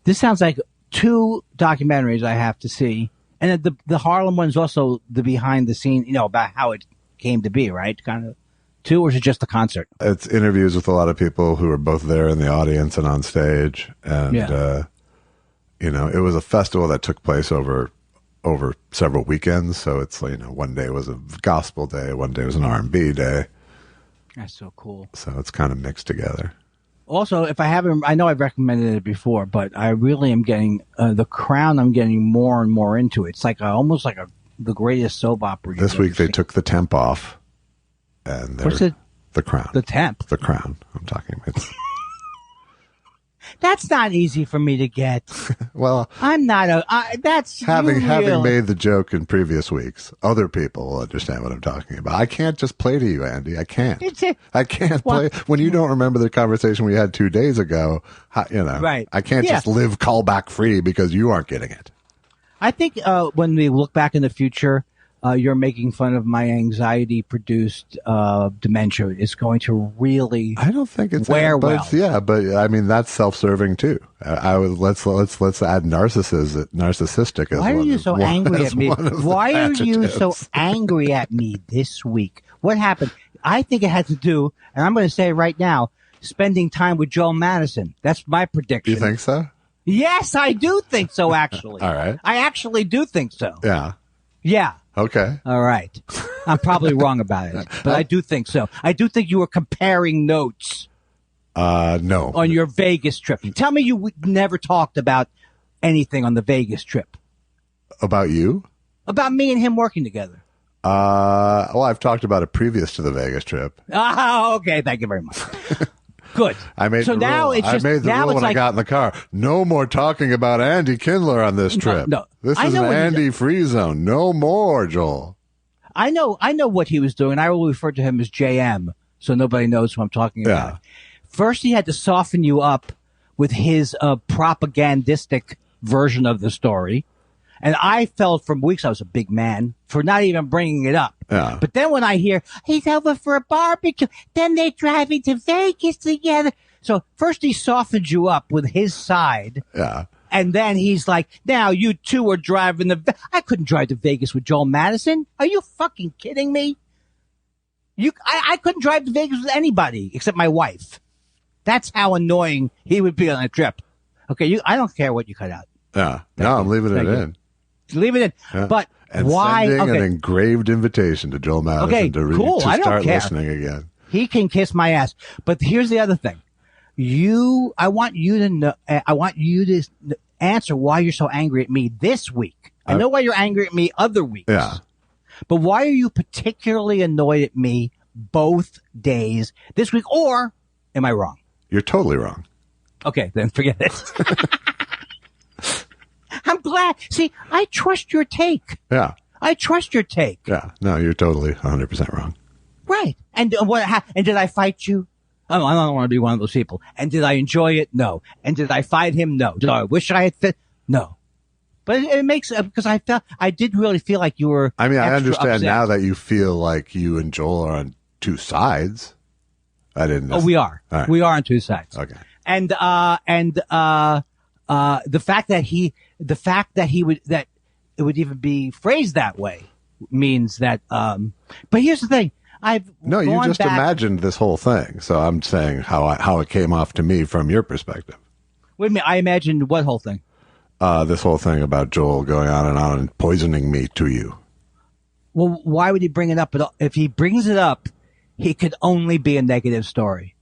this sounds like 2 documentaries I have to see. And the Harlem one's also the behind the scene, about how it came to be, right? Kind of 2, or is it just the concert? It's interviews with a lot of people who were both there in the audience and on stage. And, it was a festival that took place over several weekends. So it's one day was a gospel day, one day was an R&B day. That's so cool. So it's kind of mixed together. Also, I know I've recommended it before, but I really am getting The Crown. I'm getting more and more into it. It's like almost like the greatest soap opera. This week they took the temp off, and what's it? The Crown. The temp. The Crown. I'm talking about. That's not easy for me to get. Well, I'm not that's having made the joke in previous weeks. Other people will understand what I'm talking about. I can't just play to you, Andy. I can't. I can't play when you don't remember the conversation we had 2 days ago. Right? I can't just live callback free because you aren't getting it. I think when we look back in the future, you're making fun of my anxiety-produced dementia. It's going to really. I don't think it's wear well. But I mean that's self-serving too. Let's add narcissistic. As Why are you so angry at me? Why are you so angry at me this week? What happened? I think it had to do, and I'm going to say it right now, spending time with Joe Madison. That's my prediction. You think so? Yes, I do think so. Actually, all right. I actually do think so. Yeah. Yeah. Okay. All right. I'm probably wrong about it, but I do think so. I do think you were comparing notes. No. On your Vegas trip. Tell me you never talked about anything on the Vegas trip. About you? About me and him working together. Well, I've talked about it previous to the Vegas trip. Ah, okay. Thank you very much. Good. I made so the now rule. it's just I made the now rule it's when I like got in the car. No more talking about Andy Kindler on this trip. no. This I is know an what Andy free zone. No more, Joel. I know what he was doing. I will refer to him as JM, so nobody knows who I'm talking about. Yeah. First, he had to soften you up with his propagandistic version of the story. And I felt for weeks I was a big man for not even bringing it up. Yeah. But then when I hear he's over for a barbecue, then they're driving to Vegas together. So first he softens you up with his side. Yeah. And then he's like, now you two are driving I couldn't drive to Vegas with Joel Madison. Are you fucking kidding me? I couldn't drive to Vegas with anybody except my wife. That's how annoying he would be on a trip. Okay. I don't care what you cut out. Yeah. No, I'm leaving it in. Leave it in. Yeah. But And why? sending Okay. an engraved invitation to Joel Madison Okay, to, cool. I don't start care. listening again. He can kiss my ass. But here's the other thing. I want you to know, I want you to answer why you're so angry at me this week. I know why you're angry at me other weeks. Yeah. But why are you particularly annoyed at me both days this week? Or am I wrong? You're totally wrong. Okay, then forget it. I'm glad. See, I trust your take. Yeah. I trust your take. Yeah. No, you're totally 100% wrong. Right. And and did I fight you? Oh, I don't want to be one of those people. And did I enjoy it? No. And did I fight him? No. Did I wish I had fit? No. But it makes, because I did really feel like you were. I mean, I extra understand upset. now that you feel like you and Joel are on two sides. I didn't know. Oh, we are. All right. We are on two sides. Okay. And the fact that it would even be phrased that way means that, but here's the thing. No, you just imagined this whole thing. So I'm saying how it came off to me from your perspective. Wait a minute. I imagined what whole thing? This whole thing about Joel going on and poisoning me to you. Well, why would he bring it up at all? If he brings it up, he could only be a negative story.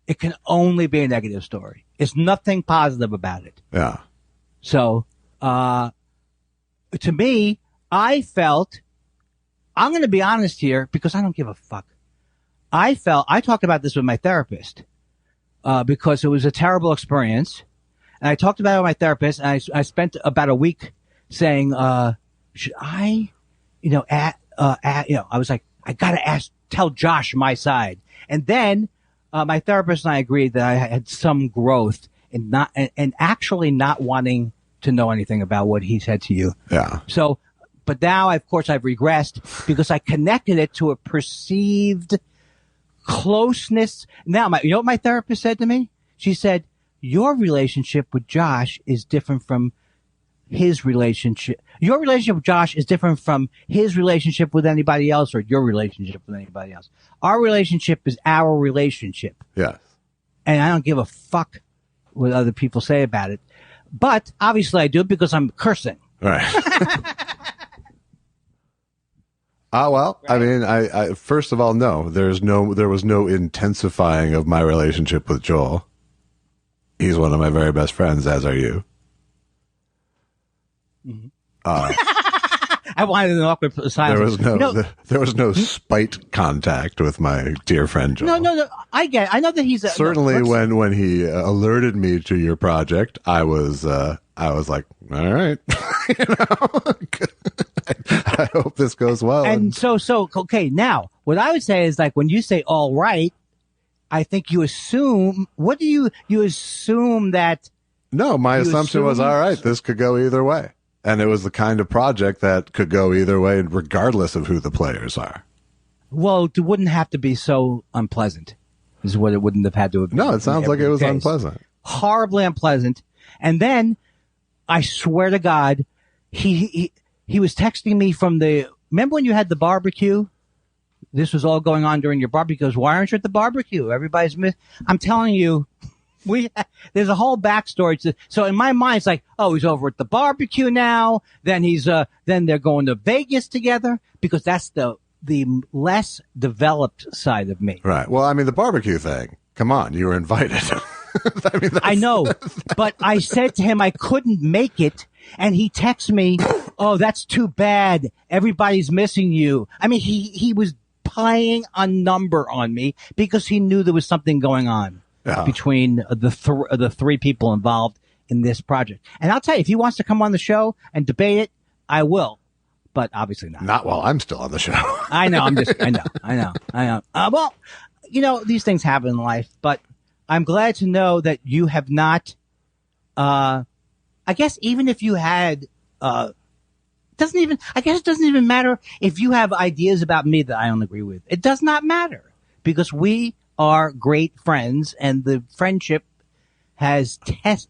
It can only be a negative story. It's nothing positive about it. Yeah. So, to me, I felt, I'm going to be honest here because I don't give a fuck. I talked about this with my therapist, because it was a terrible experience. And I talked about it with my therapist, and I spent about a week saying, should I, I was like, I got to tell Josh my side. And then, my therapist and I agreed that I had some growth in actually not wanting to know anything about what he said to you. Yeah. So, but now, of course, I've regressed because I connected it to a perceived closeness. Now, you know what my therapist said to me? She said, your relationship with Josh is different from his relationship. Your relationship with Josh is different from his relationship with anybody else or your relationship with anybody else. Our relationship is our relationship. Yes. And I don't give a fuck what other people say about it. But obviously I do because I'm cursing. Right. Well, I mean, I first of all, no, there was no intensifying of my relationship with Joel. He's one of my very best friends, as are you. Mm-hmm. I wanted an awkward silence. There was no spite contact with my dear friend Joel. No. I get it. I know that he's certainly when he alerted me to your project, I was like, all right, I hope this goes well. And so okay. Now, what I would say is like when you say all right, I think you assume. What do you assume that? No, my assumption was all right. This could go either way. And it was the kind of project that could go either way, regardless of who the players are. Well, it wouldn't have to be so unpleasant, is what it wouldn't have had to have been. No, it sounds like it was unpleasant. Horribly unpleasant. And then, I swear to God, he was texting me from remember when you had the barbecue? This was all going on during your barbecue. He goes, why aren't you at the barbecue? Everybody's I'm telling you. There's a whole backstory so in my mind, it's like, oh, he's over at the barbecue now. Then then they're going to Vegas together because that's the less developed side of me. Right. Well, I mean, the barbecue thing, come on, you were invited. I know, but I said to him I couldn't make it. And he texts me, oh, that's too bad. Everybody's missing you. I mean, he was playing a number on me because he knew there was something going on between the three people involved in this project. And I'll tell you, if he wants to come on the show and debate it, I will. But obviously not. Not while I'm still on the show. I know. I know. Well, these things happen in life, but I'm glad to know that you have not, I guess even if you had, it doesn't even matter if you have ideas about me that I don't agree with. It does not matter because we are great friends and the friendship has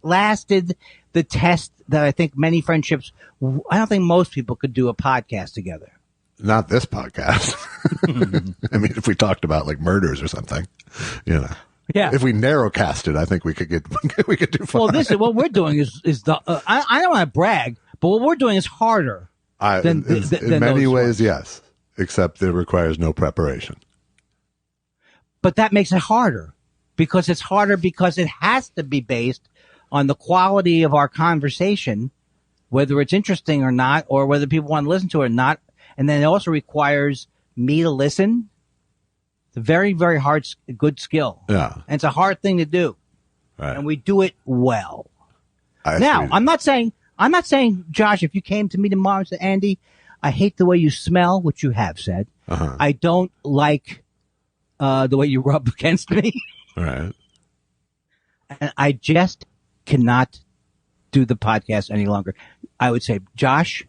lasted the test that I think many friendships, I don't think most people could do a podcast together. Not this podcast. I mean, if we talked about like murders or something, Yeah. If we narrowcast it, I think we could do fine. Well, what we're doing is I don't want to brag, but what we're doing is harder. In many ways, yes, except it requires no preparation. But that makes it harder because it's harder because it has to be based on the quality of our conversation, whether it's interesting or not, or whether people want to listen to it or not. And then it also requires me to listen. It's a very, very hard, good skill. Yeah. And it's a hard thing to do. Right. And we do it well. I'm not saying, Josh, if you came to me tomorrow and said, Andy, I hate the way you smell, which you have said. Uh-huh. I don't like the way you rub against me. Right. And I just cannot do the podcast any longer. I would say, Josh,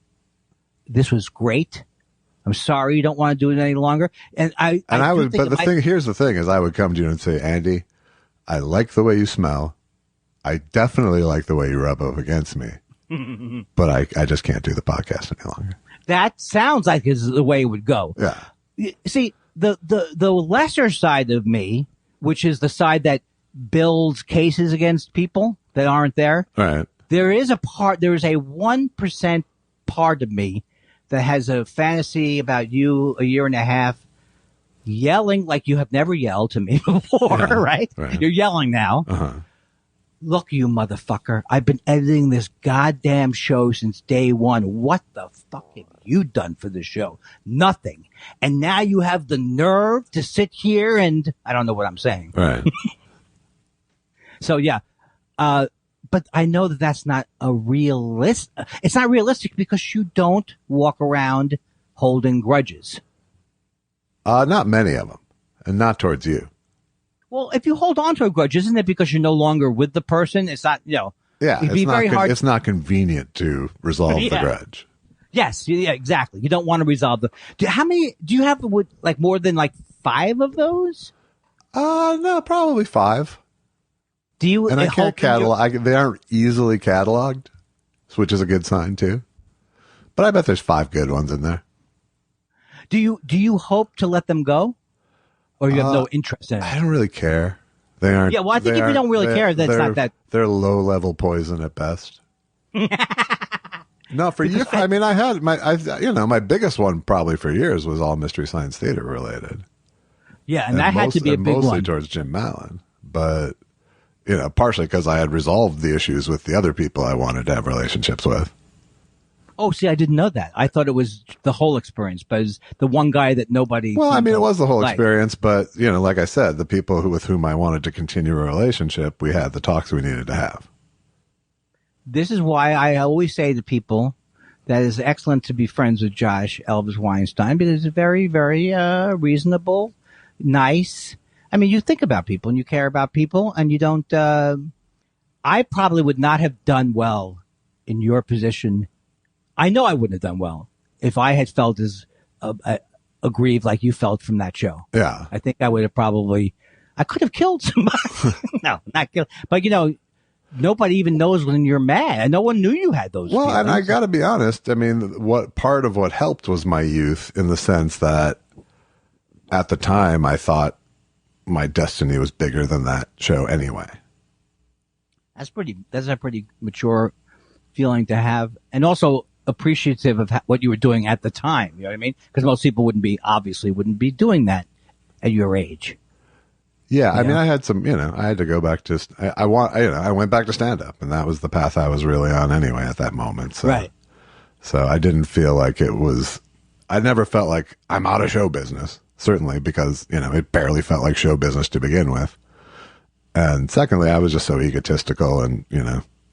this was great. I'm sorry you don't want to do it any longer. But here's the thing is I would come to you and say, Andy, I like the way you smell. I definitely like the way you rub up against me, but I just can't do the podcast any longer. That sounds like is the way it would go. Yeah. See, the lesser side of me, which is the side that builds cases against people that aren't there. Right. There is a 1% part of me that has a fantasy about you a year and a half yelling like you have never yelled to me before, right? You're yelling now. Uh-huh. Look, you motherfucker. I've been editing this goddamn show since day one. What the fuck have you done for the show? Nothing. And now you have the nerve to sit here and I don't know what I'm saying. Right. So, yeah. But I know that that's not it's not realistic because you don't walk around holding grudges. Not many of them, and not towards you. Well, if you hold on to a grudge, isn't it because you're no longer with the person? It's not, Yeah, it'd be very hard. It's not convenient to resolve the grudge. Yes, yeah, exactly. You don't want to resolve how many, do you have more than 5 of those? No, probably 5. Do you? And I can't catalog. They aren't easily cataloged, which is a good sign too. But I bet there's 5 good ones in there. Do you hope to let them go, or you have no interest in it? I don't really care. They aren't. Yeah, well, I think if you don't really care, then it's not that. They're low-level poison at best. No, for you. I mean, I had my biggest one probably for years was all Mystery Science Theater related. Yeah, and that had to be a big mostly one. Towards Jim Mallon, but partially because I had resolved the issues with the other people I wanted to have relationships with. Oh, see, I didn't know that. I thought it was the whole experience, but it was the one guy that nobody. Well, I mean, it was the whole experience, but like I said, the people with whom I wanted to continue a relationship, we had the talks we needed to have. This is why I always say to people that it's excellent to be friends with Josh Elvis Weinstein because he's very, very reasonable, nice. I mean, you think about people and you care about people and you don't. I probably would not have done well in your position. I know I wouldn't have done well if I had felt as aggrieved like you felt from that show. Yeah. I think I would have I could have killed somebody. No, not killed. But, nobody even knows when you're mad. And no one knew you had those feelings. And I got to be honest. I mean, part of what helped was my youth in the sense that at the time I thought my destiny was bigger than that show anyway. That's a pretty mature feeling to have. And also appreciative of what you were doing at the time. You know what I mean? Because most people wouldn't be doing that at your age. Yeah. I mean, I had some, I had to go back to, I went back to stand up and that was the path I was really on anyway at that moment. So, right. So I didn't feel like I never felt like I'm out of show business. certainly because, it barely felt like show business to begin with. And secondly, I was just so egotistical and,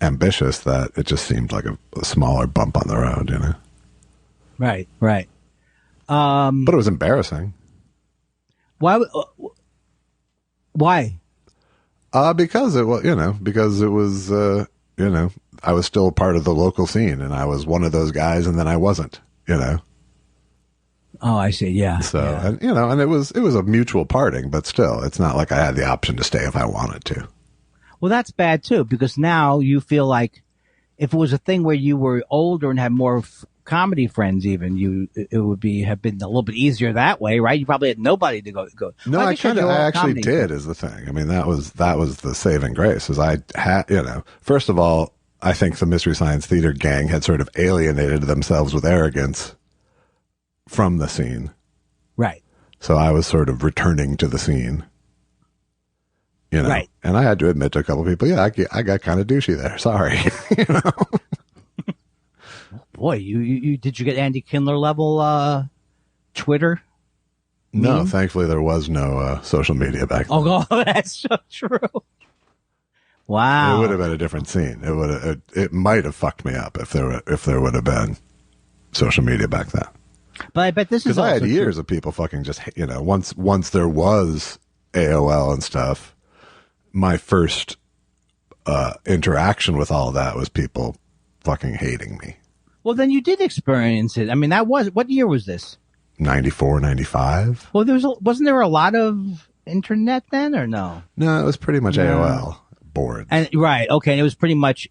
ambitious that it just seemed like a smaller bump on the road, Right, right. But it was embarrassing. Why? Why? Because it was, I was still part of the local scene and I was one of those guys and then I wasn't, Oh, I see. Yeah. So, yeah. and it was a mutual parting, but still, it's not like I had the option to stay if I wanted to. Well, that's bad too, because now you feel like if it was a thing where you were older and had more comedy friends, even it would have been a little bit easier that way, right? You probably had nobody to go. No, well, I actually did. Is the thing. I mean, that was the saving grace. Is I had, first of all, I think the Mystery Science Theater gang had sort of alienated themselves with arrogance from the scene. Right. So I was sort of returning to the scene. Right. And I had to admit to a couple of people, yeah, I got kind of douchey there. Sorry. Boy, you did you get Andy Kindler level Twitter? No, thankfully there was no social media back then. Oh, that's so true. Wow. It would have been a different scene. It might have fucked me up if there would have been social media back then. But I bet this is because I had also years true. of people fucking just once there was AOL and stuff. My first interaction with all that was people fucking hating me. Well, then you did experience it. I mean, what year was this? 94, 95. Well, wasn't there a lot of internet then, or no? No, it was pretty much AOL boards. And right, okay, and it was pretty much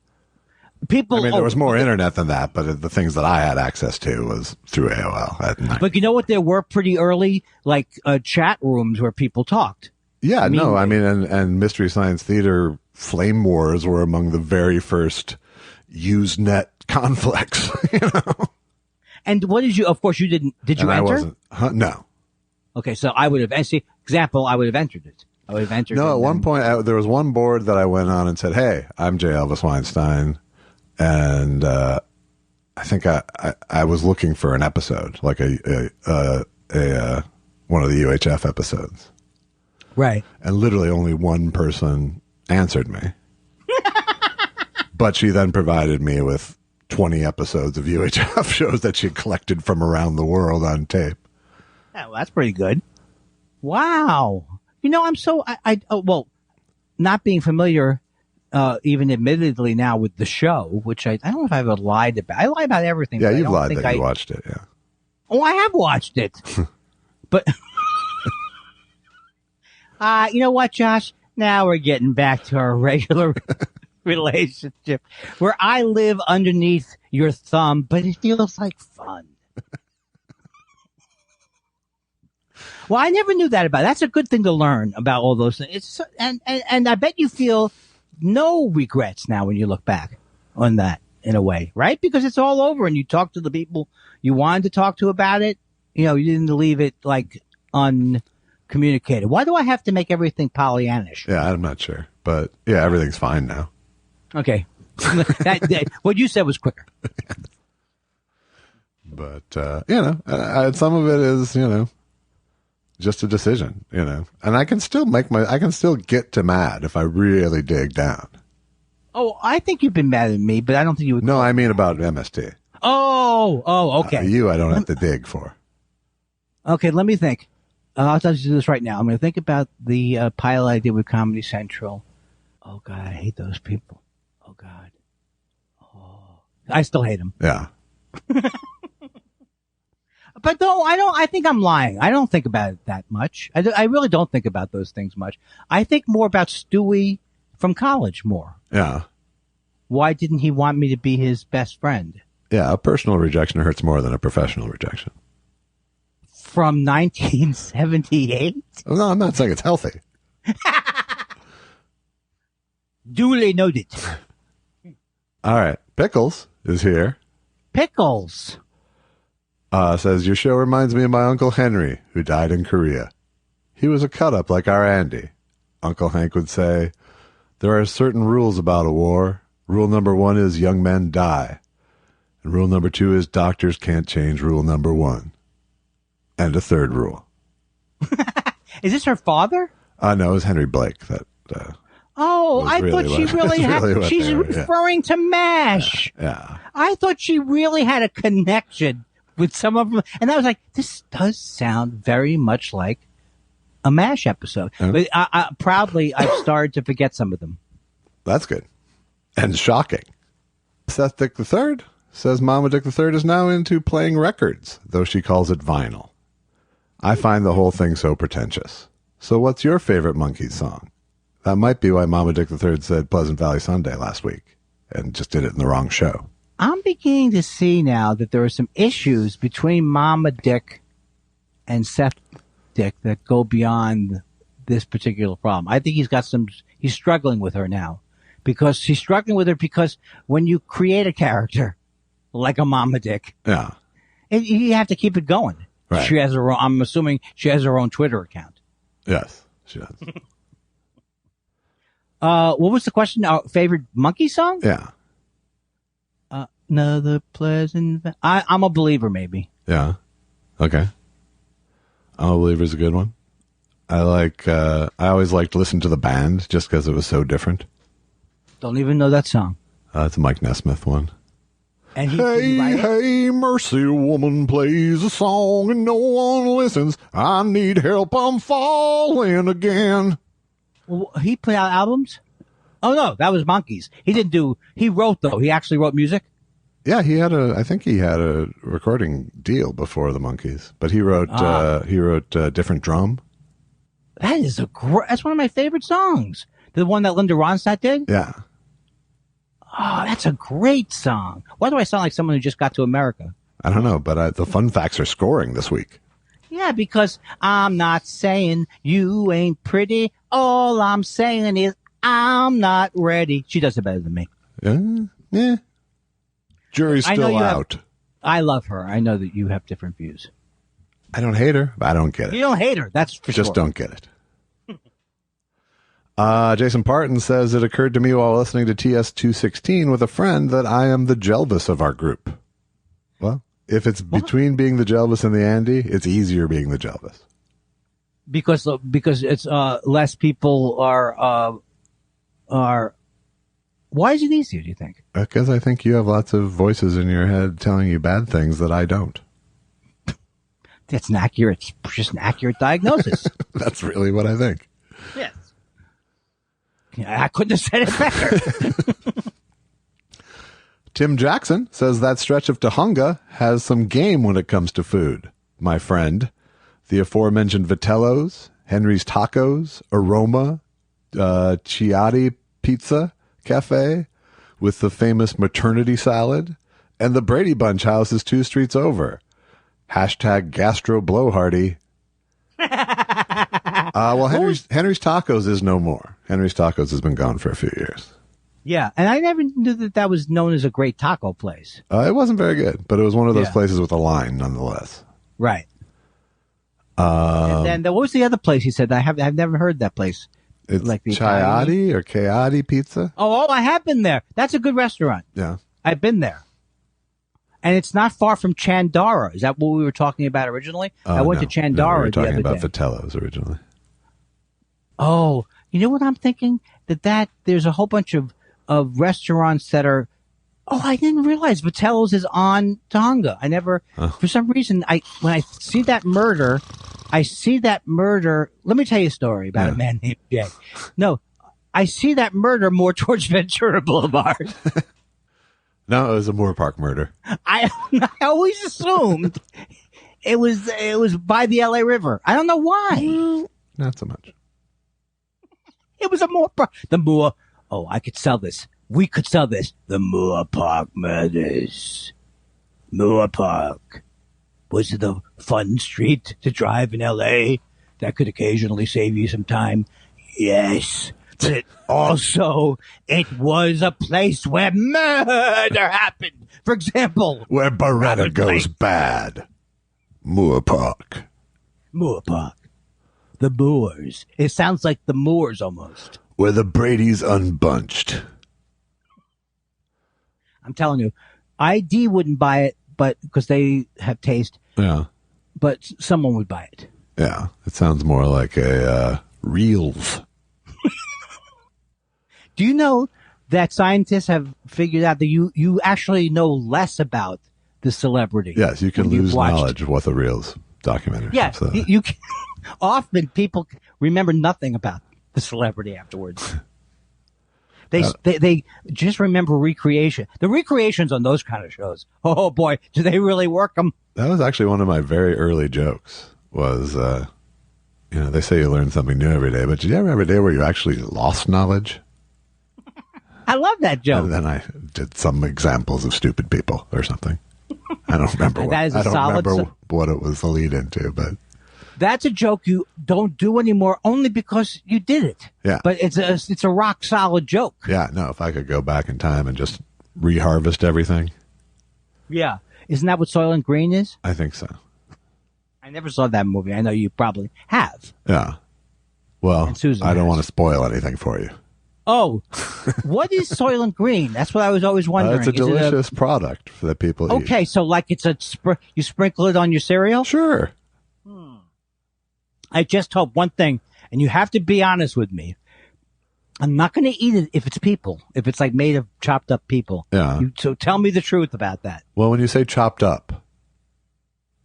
people. I mean, there was more internet than that, but the things that I had access to was through AOL at night. But you know what? There were pretty early, like chat rooms where people talked. Yeah, and Mystery Science Theater flame wars were among the very first Usenet conflicts. And what did you? Of course, you didn't. Did you and enter? I wasn't. No. Okay, so I would have. I would have entered it. I would have entered. No, at one point there was one board that I went on and said, "Hey, I'm J. Elvis Weinstein," and I think I was looking for an episode, like a one of the UHF episodes. Right. And literally only one person answered me. But she then provided me with 20 episodes of UHF shows that she collected from around the world on tape. Yeah, well, that's pretty good. Wow. I'm so, not being familiar, even admittedly now with the show, which I don't know if I've ever lied about. I lie about everything. Yeah, you've lied that you watched it, yeah. Oh, I have watched it. But... you know what, Josh? Now we're getting back to our regular relationship where I live underneath your thumb, but it feels like fun. Well, I never knew that about it. That's a good thing to learn about all those things. And I bet you feel no regrets now when you look back on that in a way, right? Because it's all over and you talk to the people you wanted to talk to about it. You didn't leave it like communicated. Why do I have to make everything Pollyannish? Yeah, I'm not sure. But yeah, everything's fine now. Okay. What you said was quicker. But, some of it is, just a decision, and I can still get to mad if I really dig down. Oh, I think you've been mad at me, but I don't think you would. No, I mean about MST. Oh, okay. You, I don't have to dig for. Okay, let me think. I'll tell you this right now. I'm going to think about the pilot I did with Comedy Central. Oh, God, I hate those people. Oh, God. Oh, I still hate them. Yeah. But no, I think I'm lying. I don't think about it that much. I really don't think about those things much. I think more about Stewie from college more. Yeah. Why didn't he want me to be his best friend? Yeah, a personal rejection hurts more than a professional rejection. From 1978? No, I'm not saying it's healthy. Duly noted. All right. Pickles is here. Pickles. Says, your show reminds me of my Uncle Henry, who died in Korea. He was a cut-up like our Andy. Uncle Hank would say, there are certain rules about a war. Rule number 1 is young men die. And rule number 2 is doctors can't change rule number 1. And a third rule. Is this her father? No, it was Henry Blake. That. I really thought she what- really had. really what She's they were, yeah. referring to MASH. Yeah. I thought she really had a connection with some of them, and I was like, this does sound very much like a MASH episode. But proudly, I've started to forget some of them. That's good. And shocking. Seth Dick III says Mama Dick III is now into playing records, though she calls it vinyl. I find the whole thing so pretentious. So what's your favorite Monkees song? That might be why Mama Dick III said Pleasant Valley Sunday last week and just did it in the wrong show. I'm beginning to see now that there are some issues between Mama Dick and Seth Dick that go beyond this particular problem. I think he's struggling with her now because when you create a character like a Mama Dick, Yeah. you have to keep it going. Right. She has her own, I'm assuming she has her own Twitter account. Yes, she does. What was the question? Our favorite monkey song? Yeah. Another pleasant. I'm a believer, maybe. Yeah. Okay. I'm a Believer is a good one. I always liked to listen to the band just because it was so different. Don't even know that song. It's a Mike Nesmith one. And he write it? Hey, Mercy Woman plays a song and no one listens. I need help, I'm falling again. Well, he put out albums? Oh no, that was Monkees. He wrote though. He actually wrote music? Yeah, I think he had a recording deal before the Monkees, but he wrote Different Drum. That's one of my favorite songs. The one that Linda Ronstadt did? Yeah. Oh, that's a great song. Why do I sound like someone who just got to America? I don't know, but the fun facts are scoring this week. Yeah, because I'm not saying you ain't pretty. All I'm saying is I'm not ready. She does it better than me. Yeah. Jury's still out. I love her. I know that you have different views. I don't hate her, but I don't get it. You don't hate her. That's for sure. Just don't get it. Jason Parton says, it occurred to me while listening to TS216 with a friend that I am the Jelvis of our group. Well, if it's between being the Jelvis and the Andy, it's easier being the Jelvis. Because it's less people are. Why is it easier, do you think? Because I think you have lots of voices in your head telling you bad things that I don't. That's just an accurate diagnosis. That's really what I think. Yes. Yeah, I couldn't have said it better. Tim Jackson says that stretch of Tahunga has some game when it comes to food. My friend, the aforementioned Vitello's, Henry's Tacos, Aroma, Chiati Pizza Cafe with the famous maternity salad, and the Brady Bunch house is 2 streets over. Hashtag gastro blowhardy. Well, Henry's Tacos is no more. Henry's Tacos has been gone for a few years. Yeah, and I never knew that was known as a great taco place. It wasn't very good, but it was one of those places with a line, nonetheless. Right. And then what was the other place he said? I've never heard that place. It's like the Chiati or Chiati Pizza. Oh, I have been there. That's a good restaurant. Yeah. I've been there. And it's not far from Chandara. Is that what we were talking about originally? I went to Chandara we were the other talking about day. Vitello's originally. Oh, you know what I'm thinking? That there's a whole bunch of restaurants that are. Oh, I didn't realize Vitello's is on Tonga. I never, for some reason, when I see that murder. Let me tell you a story about a man named Jay. No, I see that murder more towards Ventura Boulevard. No, it was a Moore Park murder. I always assumed it was by the LA River. I don't know why. Not so much. It was a Moore Park. The Moore. Oh, I could sell this. We could sell this. The Moore Park murders. Moore Park. Was it a fun street to drive in LA that could occasionally save you some time? Yes. But it was a place where murder happened. For example, where Beretta goes bad. Moore Park. Moore Park. The Moors. It sounds like the Moors almost. Where the Brady's unbunched. I'm telling you, ID wouldn't buy it, but because they have taste. Yeah. But someone would buy it. Yeah, it sounds more like a reels. Do you know that scientists have figured out that you actually know less about the celebrity? Yes, you can when you've lose watched. knowledge with a reels documentary. Yeah, So, you can, often people remember nothing about the celebrity afterwards. They just remember recreation. The recreations on those kind of shows. Oh boy, do they really work them? that was actually one of my very early jokes. Was they say you learn something new every day, but did you ever have a day where you actually lost knowledge? I love that joke. And then I did some examples of stupid people or something. I don't remember. That is a solid what it was the lead into, but that's a joke you don't do anymore, only because you did it. Yeah. But it's a rock solid joke. yeah, no. If I could go back in time and just reharvest everything, Yeah. Isn't that what Soylent Green is? I think so. I never saw that movie. I know you probably have. Yeah. Well, And Susan I don't has. want to spoil anything for you. Oh, what is Soylent Green? That's what I was always wondering. It's a Is it delicious product for the people. Eat. Okay, so like it's you sprinkle it on your cereal? Sure. I just hope one thing, and you have to be honest with me. I'm not going to eat it if it's people, if it's like made of chopped up people. Yeah. So tell me the truth about that. Well, when you say chopped up,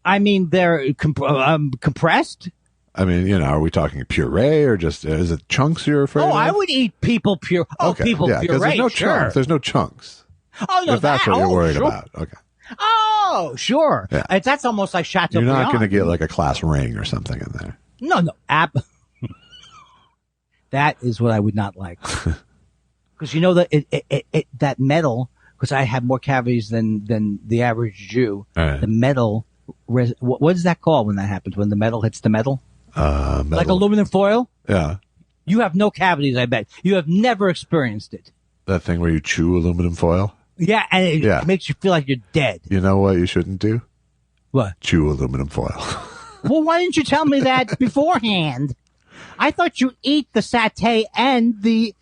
I mean, they're compressed. I mean, are we talking puree or just is it chunks you're afraid Oh, of? I would eat people pure. Oh, Okay, people yeah, puree. there's no sure. chunks. There's no chunks. Oh no, If that's what you're worried sure. about, okay. Oh, sure. Yeah. That's almost like Chateaubriand. You're not going to get like a class ring or something in there. No. That is what I would not like. Because that that metal. Because I have more cavities than the average Jew. All right. The metal. What is that called when that happens? When the metal hits the metal? Metal. Like aluminum foil. Yeah. You have no cavities. I bet you have never experienced it. That thing where you chew aluminum foil. Yeah, and it makes you feel like you're dead. You know what you shouldn't do? What? Chew aluminum foil. Well, why didn't you tell me that beforehand? I thought you eat the satay and you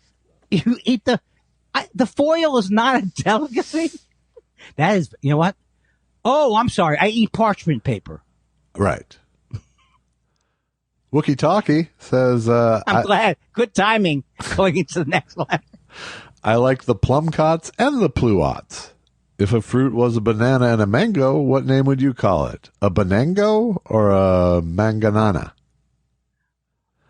eat the foil is not a delicacy. That is, you know what? Oh, I'm sorry. I eat parchment paper. Right. Wookie Talkie says, I'm glad. Good timing going into the next one. I like the plum cots and the pluots. If a fruit was a banana and a mango, what name would you call it? A banango or a manganana?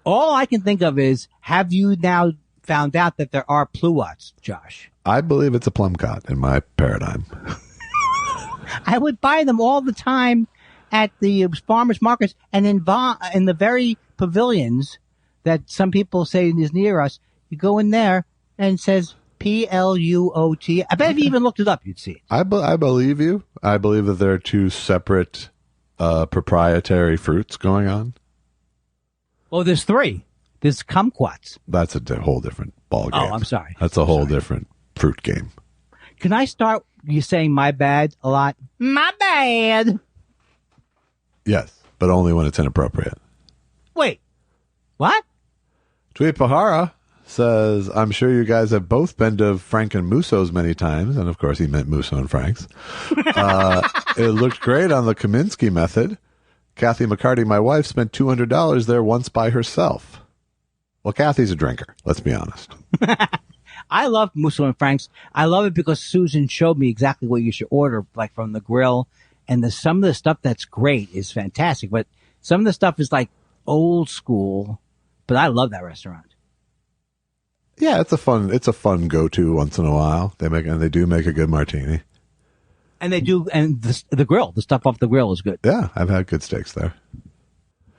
All I can think of is, have you now found out that there are pluots, Josh? I believe it's a plum cot in my paradigm. I would buy them all the time at the farmers markets and in the very pavilions that some people say is near us. You go in there and it says Pluot. I bet if you even looked it up, you'd see it. I believe you. I believe that there are two separate proprietary fruits going on. Well, there's three. There's kumquats. That's a whole different ball game. Oh, I'm sorry. That's a whole different fruit game. Can I start you saying my bad a lot? My bad. Yes, but only when it's inappropriate. Wait. What? Tweet Pahara says, I'm sure you guys have both been to Frank and Musso's many times. And of course, he meant Musso and Frank's. It looked great on the Kaminsky method. Kathy McCarty, my wife, spent $200 there once by herself. Well, Kathy's a drinker. Let's be honest. I love Musso and Frank's. I love it because Susan showed me exactly what you should order, like from the grill. And some of the stuff that's great is fantastic. But some of the stuff is like old school. But I love that restaurant. Yeah, it's a fun go-to once in a while. They do make a good martini. And they do, and the grill, the stuff off the grill is good. Yeah, I've had good steaks there.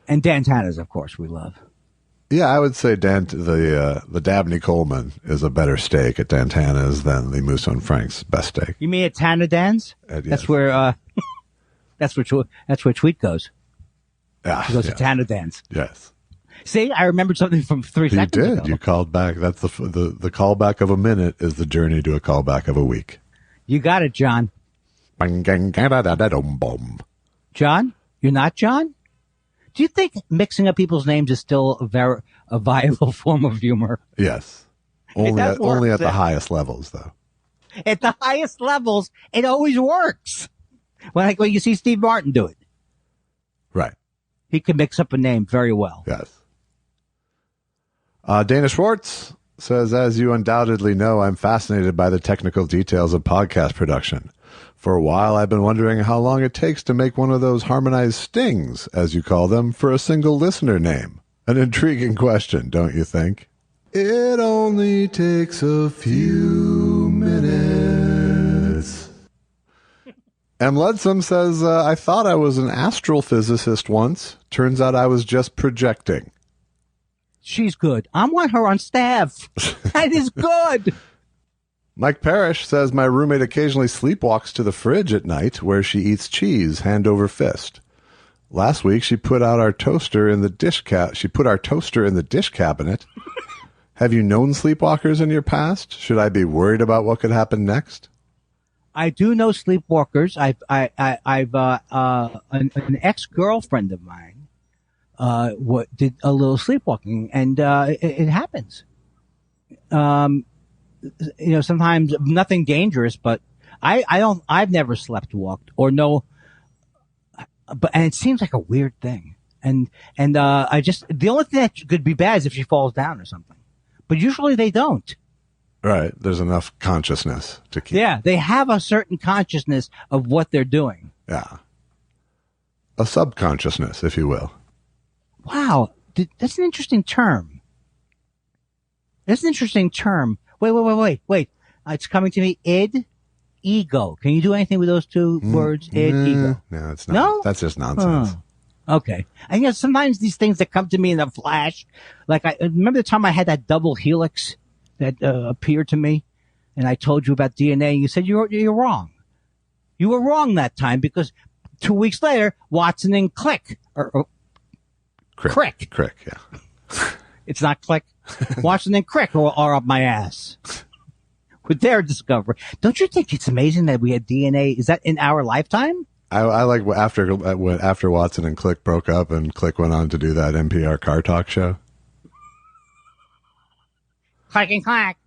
And Dantana's, of course, we love. Yeah, I would say the Dabney Coleman is a better steak at Dantana's than the Musso and Frank's best steak. You mean at Tana Dan's? Yes. That's where that's where Tweet goes. Yeah, He goes to Tana Dan's. Yes. See, I remembered something from 3 seconds ago. You did. You called back. That's the callback of a minute is the journey to a callback of a week. You got it, John. John? You're not John? Do you think mixing up people's names is still a viable form of humor? Yes. Only at the highest levels, though. At the highest levels, it always works. When you see Steve Martin do it. Right. He can mix up a name very well. Yes. Dana Schwartz says, as you undoubtedly know, I'm fascinated by the technical details of podcast production. For a while, I've been wondering how long it takes to make one of those harmonized stings, as you call them, for a single listener name. An intriguing question, don't you think? It only takes a few minutes. M. Ledsome says, I thought I was an astrophysicist once. Turns out I was just projecting. She's good. I want her on staff. That is good. Mike Parrish says, my roommate occasionally sleepwalks to the fridge at night where she eats cheese hand over fist. Last week, she put our toaster in the dish cabinet. Have you known sleepwalkers in your past? Should I be worried about what could happen next? I do know sleepwalkers. An ex-girlfriend of mine did a little sleepwalking, and it happens. Sometimes nothing dangerous, but I've never sleptwalked or no, and it seems like a weird thing. And the only thing that could be bad is if she falls down or something, but usually they don't. Right. There's enough consciousness to keep. Yeah. They have a certain consciousness of what they're doing. Yeah. A subconsciousness, if you will. Wow. That's an interesting term. Wait. It's coming to me. Ego. Can you do anything with those two words? Ego. No, it's not. No? That's just nonsense. Okay. And sometimes these things that come to me in a flash, like I remember the time I had that double helix that appeared to me, and I told you about DNA, and you said you're wrong. You were wrong that time because 2 weeks later, Watson and Crick, yeah. It's not Click. Watson and Crick are up my ass with their discovery. Don't you think it's amazing that we had DNA? Is that in our lifetime? I like after Watson and Click broke up and Click went on to do that NPR car talk show. Clack and clack.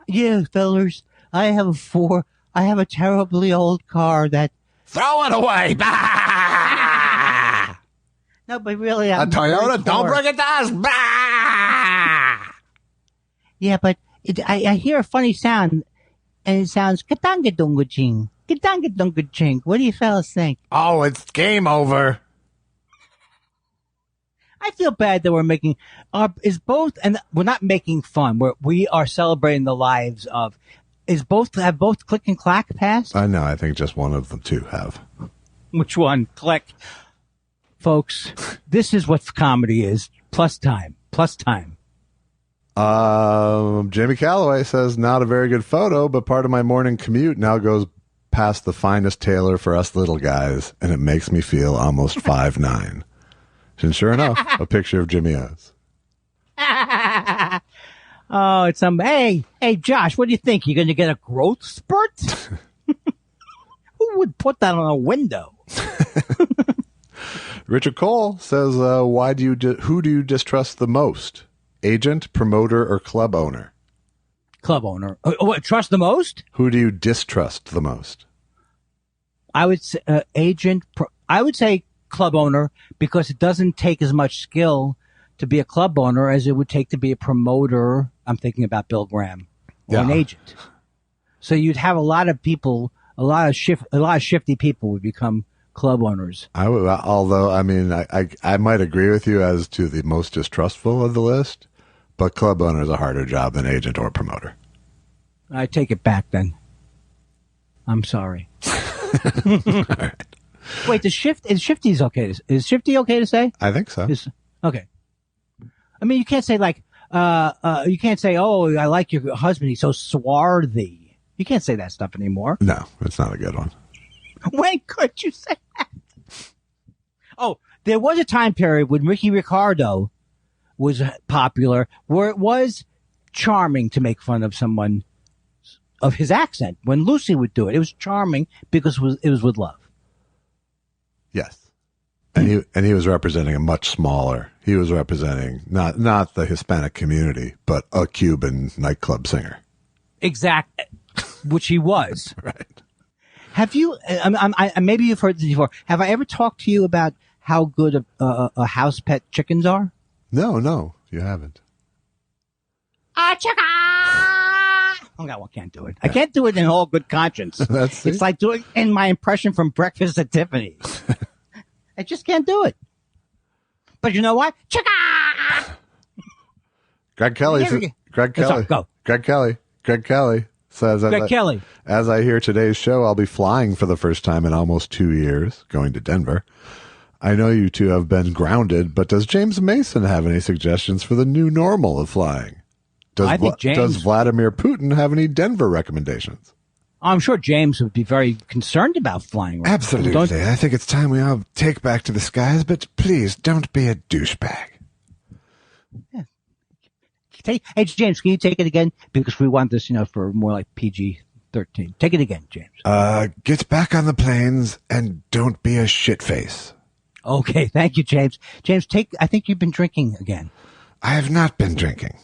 Yeah, fellers, I have a terribly old car that. Throw it away! Bah! No, but really, a Toyota, don't bring it to us! Bah! Yeah, but I hear a funny sound, and it sounds katanga-dunga-ching. Katanga-dunga-ching. What do you fellas think? Oh, it's game over. I feel bad that we're making and we're not making fun. We are celebrating the lives of. Have both Click and Clack passed? I know. I think just one of them two have. Which one? Click, folks. This is what comedy is. Plus time. Jamie Calloway says, not a very good photo, but part of my morning commute now goes past the finest tailor for us little guys, and it makes me feel almost 5'9". And sure enough, a picture of Jimmy O's. Oh, it's hey, Josh, what do you think? You're going to get a growth spurt? Who would put that on a window? Richard Cole says, who do you distrust the most? Agent, promoter, or club owner? Club owner. Trust the most? Who do you distrust the most? I would say agent. I would say club owner because it doesn't take as much skill to be a club owner as it would take to be a promoter. I'm thinking about Bill Graham or an agent. So you'd have a lot of people, a lot of shifty people would become club owners. Although I might agree with you as to the most distrustful of the list, but club owner is a harder job than agent or promoter. I take it back then. I'm sorry. All right. Wait, is Shifty okay to say? I think so. Okay. I mean, you can't say oh, I like your husband. He's so swarthy. You can't say that stuff anymore. No, it's not a good one. When could you say that? Oh, there was a time period when Ricky Ricardo was popular where it was charming to make fun of someone of his accent. When Lucy would do it, it was charming because it was with love. Yes. And he was representing a much smaller. He was representing not the Hispanic community, but a Cuban nightclub singer. Exactly, which he was. Right. Have you? Maybe you've heard this before. Have I ever talked to you about how good a house pet chickens are? No, you haven't. Chicken! Oh, no, I can't do it. I can't do it in all good conscience. It's like doing in my impression from Breakfast at Tiffany's. I just can't do it. But you know what? Chicken! Greg Kelly says, as I hear today's show, I'll be flying for the first time in almost 2 years, going to Denver. I know you two have been grounded, but does James Mason have any suggestions for the new normal of flying? Does Vladimir Putin have any Denver recommendations? I'm sure James would be very concerned about flying. Absolutely. I think it's time we all take back to the skies, but please don't be a douchebag. Yeah. Hey, James, can you take it again? Because we want this, for more like PG-13. Take it again, James. Get back on the planes and don't be a shitface. Okay, thank you, James. James, I think you've been drinking again. I have not been drinking.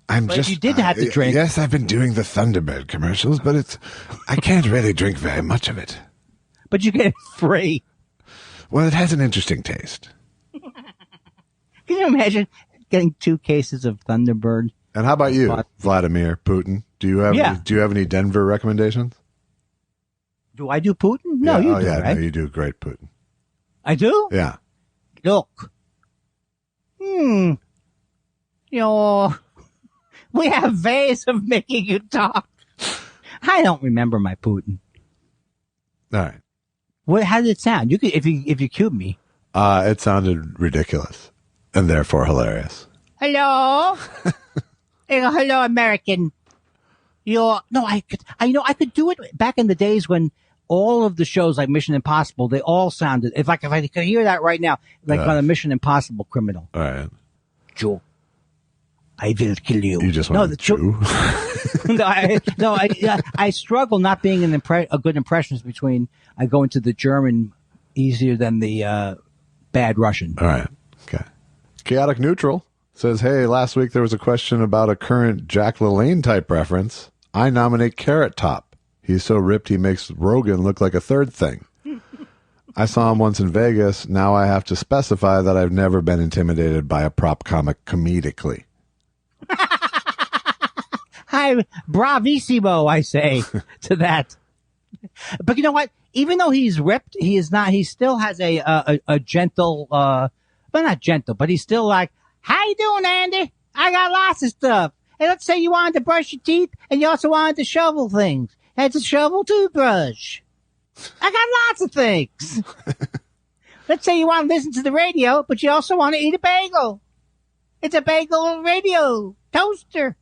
You did have to drink. Yes, I've been doing the Thunderbird commercials, but I can't really drink very much of it. But you get it free. Well, it has an interesting taste. Can you imagine getting 2 cases of Thunderbird? And how about you, Vladimir Putin? Do you have any Denver recommendations? Do I do Putin? No, you do, right? No, you do great Putin. I do? Yeah. Look. We have ways of making you talk. I don't remember my Putin. All right. How did it sound? You could, if you cued me. It sounded ridiculous and therefore hilarious. Hello. Hello, American. I could do it back in the days when all of the shows like Mission Impossible, they all sounded, if I could hear that right now, like on a Mission Impossible criminal. All right. Joe, I will kill you. You just want to chew? I struggle not being a good impressionist between I go into the German easier than the bad Russian. All right. Okay. Chaotic Neutral says, hey, last week there was a question about a current Jack LaLanne type reference. I nominate Carrot Top. He's so ripped he makes Rogan look like a third thing. I saw him once in Vegas. Now I have to specify that I've never been intimidated by a prop comic comedically. Hi, bravissimo, I say to that. But you know what? Even though he's ripped, he is not. He still has a gentle, well, not gentle, but he's still like, how you doing, Andy? I got lots of stuff. And let's say you wanted to brush your teeth and you also wanted to shovel things. Had to shovel toothbrush. I got lots of things. Let's say you want to listen to the radio, but you also want to eat a bagel. It's a bagel radio toaster.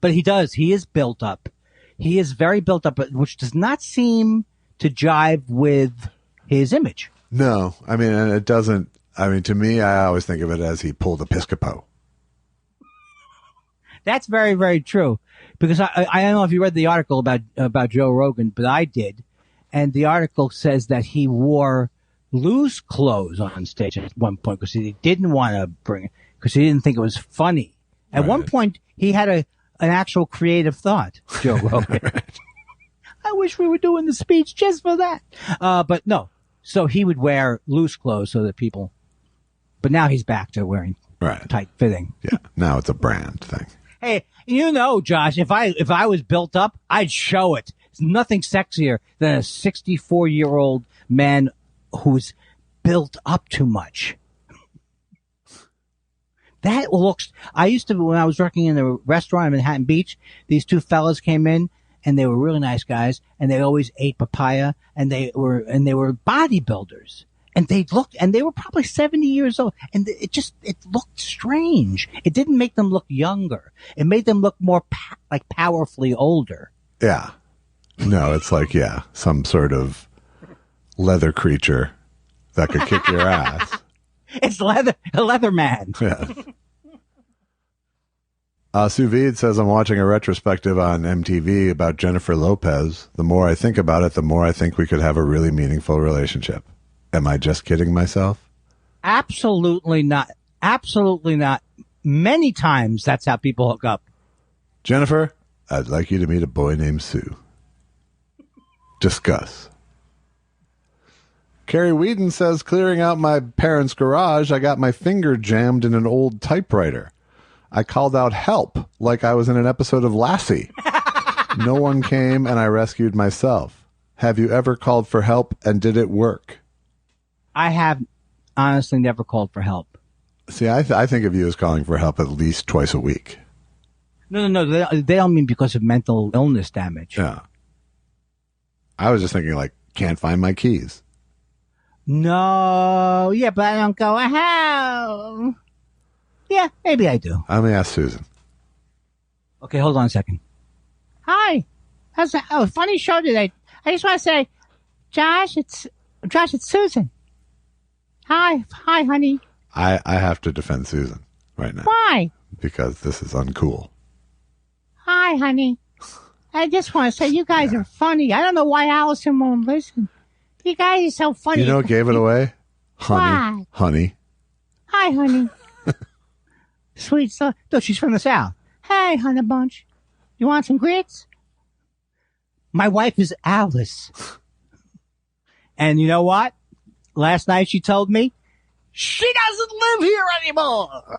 But he does. He is built up. He is very built up, which does not seem to jive with his image. No. I mean, and it doesn't. I mean, to me, I always think of it as he pulled Episcopo. That's very, very true. Because I don't know if you read the article about Joe Rogan, but I did. And the article says that he wore loose clothes on stage at one point because he didn't want to bring it, because he didn't think it was funny. At one point, he had an actual creative thought, Joe Rogan. I wish we were doing the speech just for that. But no. So he would wear loose clothes so that people, but now he's back to wearing tight fitting. Yeah. Now it's a brand thing. Hey, Josh, if I was built up, I'd show it. There's nothing sexier than a 64-year-old man who's built up too much. That looks, when I was working in a restaurant in Manhattan Beach, these 2 fellas came in and they were really nice guys and they always ate papaya and they were bodybuilders. And they were probably 70 years old. And it looked strange. It didn't make them look younger. It made them look more powerfully older. Yeah. No, it's like, some sort of leather creature that could kick your ass. It's a leather man. Yeah. Sous Vide says, I'm watching a retrospective on MTV about Jennifer Lopez. The more I think about it, the more I think we could have a really meaningful relationship. Am I just kidding myself? Absolutely not. Absolutely not. Many times that's how people hook up. Jennifer, I'd like you to meet a boy named Sue. Discuss. Carrie Whedon says, clearing out my parents' garage, I got my finger jammed in an old typewriter. I called out help like I was in an episode of Lassie. No one came and I rescued myself. Have you ever called for help and did it work? I have honestly never called for help. See, I think of you as calling for help at least twice a week. No. They don't mean because of mental illness damage. Yeah. I was just thinking, like, can't find my keys. No, yeah, but I don't go, help. Yeah, maybe I do. Let me ask Susan. Okay, hold on a second. Hi. How's a funny show today. I just want to say, Josh, it's Susan. Hi, honey. I have to defend Susan right now. Why? Because this is uncool. Hi, honey. I just want to say you guys are funny. I don't know why Allison won't listen. You guys are so funny. You know what gave it away? Honey. Why? Honey. Hi, honey. Sweet stuff. No, she's from the South. Hey, honey bunch. You want some grits? My wife is Alice. And you know what? Last night she told me she doesn't live here anymore.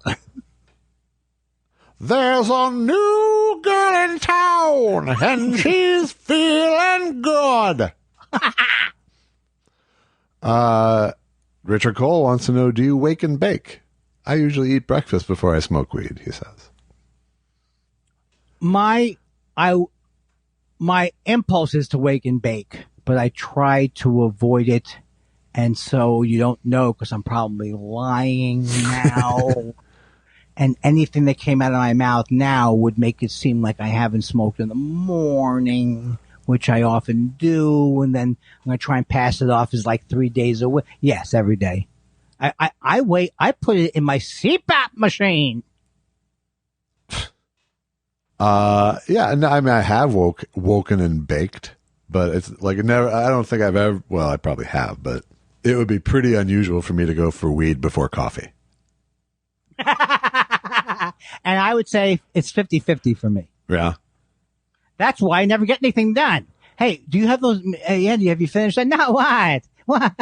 There's a new girl in town, and she's feeling good. Richard Cole wants to know, do you wake and bake? I usually eat breakfast before I smoke weed, he says. My impulse is to wake and bake, but I try to avoid it. And so you don't know because I'm probably lying now. And anything that came out of my mouth now would make it seem like I haven't smoked in the morning, which I often do. And then I'm going to try and pass it off as like 3 days away. Yes, every day. I wait. I put it in my CPAP machine. Yeah, no, I mean, I have woken and baked, but it's like never. I don't think I've ever. Well, I probably have, but it would be pretty unusual for me to go for weed before coffee. And I would say it's 50-50 for me. Yeah. That's why I never get anything done. Hey, do you have those? Hey, Andy, have you finished that? No, what? What?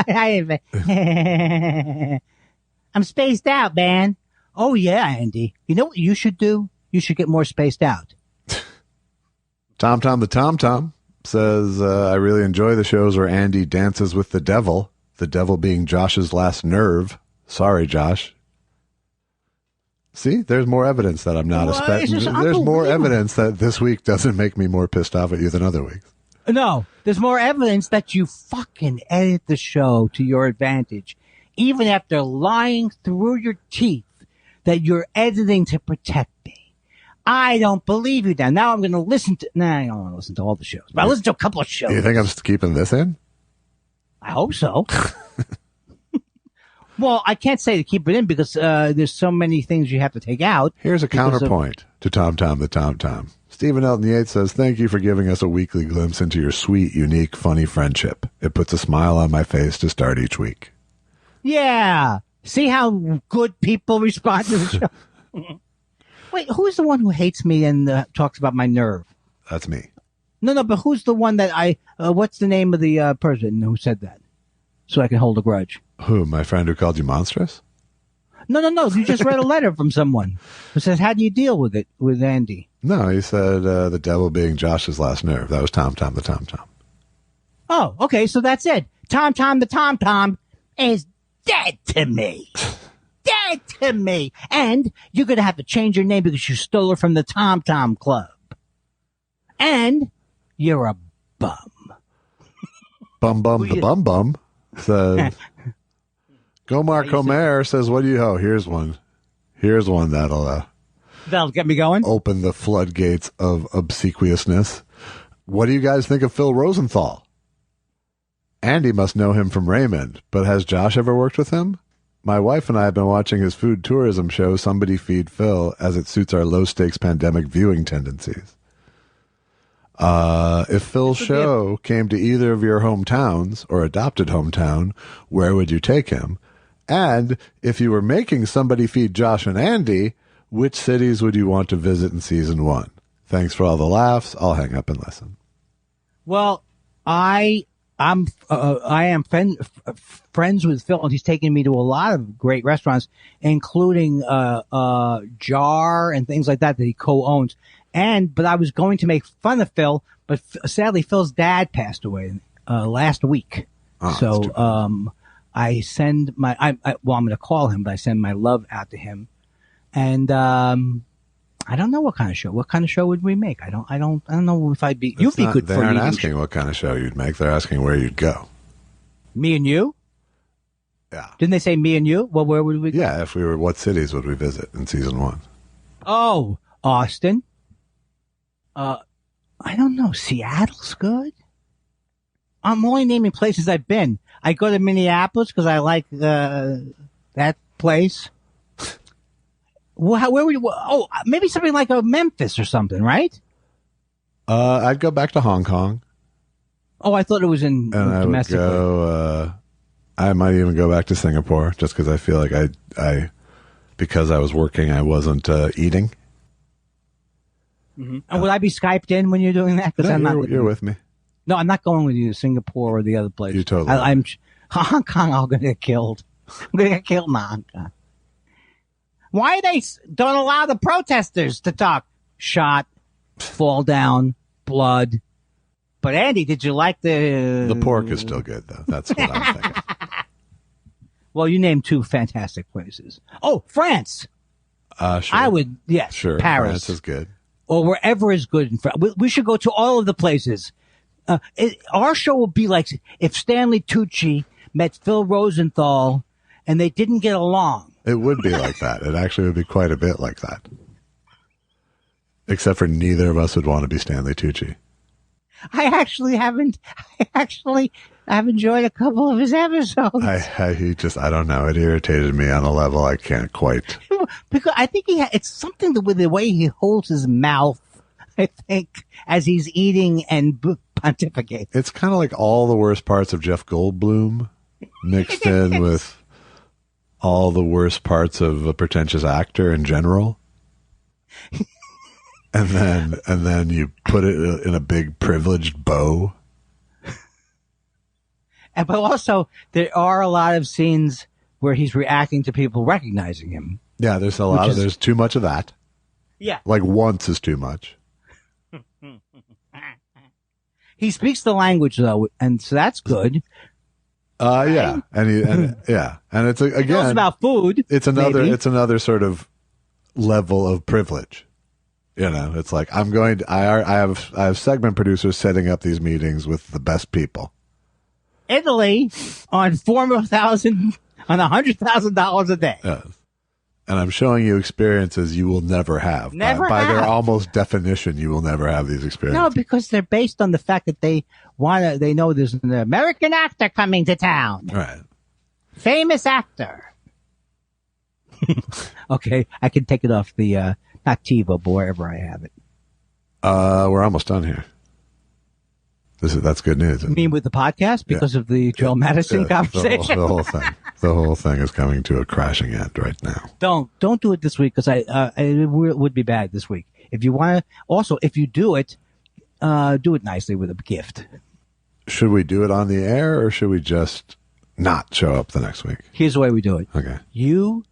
I'm spaced out, man. Oh, yeah, Andy. You know what you should do? You should get more spaced out. Tom the Tom says, I really enjoy the shows where Andy dances with the devil being Josh's last nerve. Sorry, Josh. See, there's more evidence that I'm not There's more evidence that this week doesn't make me more pissed off at you than other weeks. No, there's more evidence that you fucking edit the show to your advantage. Even after lying through your teeth that you're editing to protect me. I don't believe you now. I'm going to listen to... Nah, I don't want to listen to all the shows. But I'll listen to a couple of shows. You think I'm keeping this in? I hope so. Well, I can't say to keep it in because there's so many things you have to take out. Here's a counterpoint to Tom the Tom. Stephen Elton Yates says, thank you for giving us a weekly glimpse into your sweet, unique, funny friendship. It puts a smile on my face to start each week. Yeah. See how good people respond to the show? Wait, who's the one who hates me and talks about my nerve? That's me. No, but who's the one that what's the name of the person who said that? So I can hold a grudge. Who, my friend who called you monstrous? No. You just read a letter from someone who says, how do you deal with it, with Andy? No, he said the devil being Josh's last nerve. That was Tom the Tom. Oh, okay, so that's it. Tom the Tom is dead to me. Dead to me. And you're going to have to change your name because you stole her from the Tom Club. And you're a bum. Bum says, Gomar Comer says, what do you, here's one that'll get me going. Open the floodgates of obsequiousness. What do you guys think of Phil Rosenthal? Andy must know him from Raymond, but has Josh ever worked with him? My wife and I have been watching his food tourism show, Somebody Feed Phil, as it suits our low-stakes pandemic viewing tendencies. If Phil's show came to either of your hometowns or adopted hometown, where would you take him? And if you were making Somebody Feed Josh and Andy, which cities would you want to visit in season 1? Thanks for all the laughs. I'll hang up and listen. Well, I I am friends with Phil, and he's taken me to a lot of great restaurants, including Jar and things like that he co-owns. But I was going to make fun of Phil, but sadly Phil's dad passed away last week. So I send my I'm going to call him, but I send my love out to him. And I don't know what kind of show. What kind of show would we make? I don't know if I'd be. You'd be good for. They aren't asking what kind of show you'd make. They're asking where you'd go. Me and you? Yeah. Didn't they say me and you? Well, where would we go? Yeah, if we were, what cities would we visit in season 1? Oh, Austin. I don't know. Seattle's good. I'm only naming places I've been. I go to Minneapolis because I like that place. Well, where would you? Oh, maybe something like a Memphis or something, right? I'd go back to Hong Kong. Oh, I thought it was in domestic. I would go. I might even go back to Singapore just because I feel like I because I was working, I wasn't eating. Mm-hmm. And would I be Skyped in when you're doing that? Because you're with me. No, I'm not going with you to Singapore or the other place. You totally. I'm Hong Kong. I'm going to get killed. I'm going to get killed in Hong Kong. Why they don't allow the protesters to talk? Shot, fall down, blood. But Andy, did you like The pork is still good, though. That's what I'm thinking. Well, you named 2 fantastic places. Oh, France. Sure. I would, yes. Sure. Paris. France is good. Or wherever is good in France. We should go to all of the places. Our show would be like if Stanley Tucci met Phil Rosenthal and they didn't get along. It would be like that. It actually would be quite a bit like that. Except for neither of us would want to be Stanley Tucci. I've enjoyed a couple of his episodes. I don't know. It irritated me on a level I can't quite. Because I think it's something with the way he holds his mouth, I think, as he's eating and pontificates. It's kind of like all the worst parts of Jeff Goldblum mixed in with all the worst parts of a pretentious actor in general. And then you put it in a big privileged bow. But also, there are a lot of scenes where he's reacting to people recognizing him. Yeah, there's there's too much of that. Yeah. Like once is too much. He speaks the language though, and so that's good. Yeah. And it's He knows about food. It's another sort of level of privilege. You know, it's like I have segment producers setting up these meetings with the best people. Italy on $100,000 a day. Yes. And I'm showing you experiences you will never have. By their almost definition, you will never have these experiences. No, because they're based on the fact that they know there's an American actor coming to town. Right. Famous actor. Okay, I can take it off the, not TiVo, but wherever I have it. We're almost done here. That's good news. You mean with the podcast because of the Joel Madison conversation? The whole thing. The whole thing is coming to a crashing end right now. Don't do it this week because it would be bad this week. If you want to, also if you do it nicely with a gift. Should we do it on the air or should we just not show up the next week? Here's the way we do it. Okay. We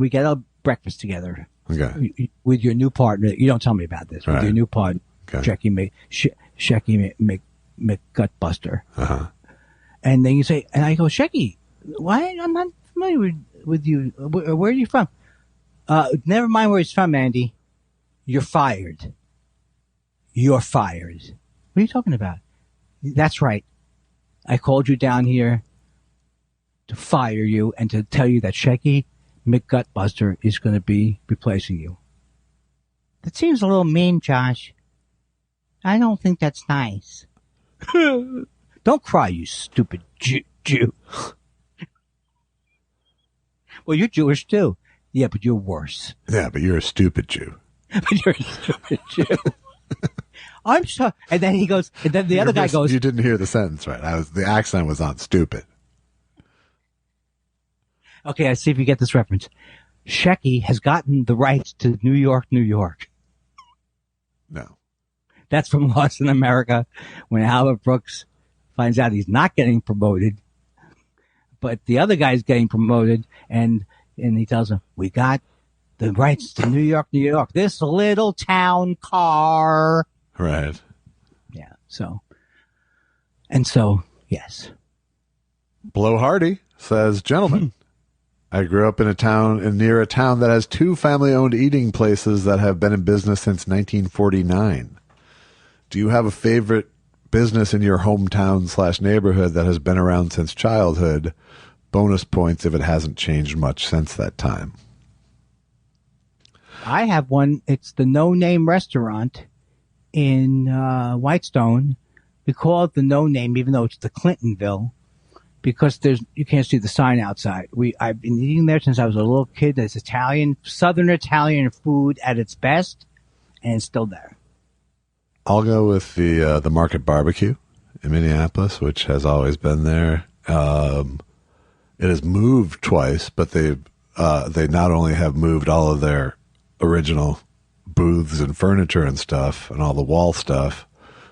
get a breakfast together. Okay. With your new partner. You don't tell me about this. With your new partner, okay. Shecky McGutbuster. Uh-huh. And then you say, and I go, Shecky, why? I'm not familiar with you. Where are you from? Never mind where he's from, Andy. You're fired. You're fired. What are you talking about? That's right. I called you down here to fire you and to tell you that Shecky McGutbuster is going to be replacing you. That seems a little mean, Josh. I don't think that's nice. Don't cry, you stupid Jew. Well, you're Jewish too. Yeah, but you're worse. Yeah, but you're a stupid Jew. But you're a stupid Jew. I'm sorry. And then he goes, and then the other guy goes. You didn't hear the sentence right. The accent was on stupid. Okay, let's see if you get this reference. Shecky has gotten the rights to New York, New York. No. That's from Lost in America, when Albert Brooks finds out he's not getting promoted, but the other guy's getting promoted, and he tells him, "We got the rights to New York, New York. This little town car." Right. Yeah. So, yes. Blow Hardy says, "Gentlemen, I grew up near a town that has 2 family-owned eating places that have been in business since 1949. Do you have a favorite business in your hometown / neighborhood that has been around since childhood? Bonus points if it hasn't changed much since that time." I have one. It's the No Name Restaurant in Whitestone. We call it the No Name, even though it's the Clintonville, because you can't see the sign outside. I've been eating there since I was a little kid. There's Southern Italian food at its best, and it's still there. I'll go with the Market Barbecue in Minneapolis, which has always been there. It has moved twice, but they not only have moved all of their original booths and furniture and stuff and all the wall stuff,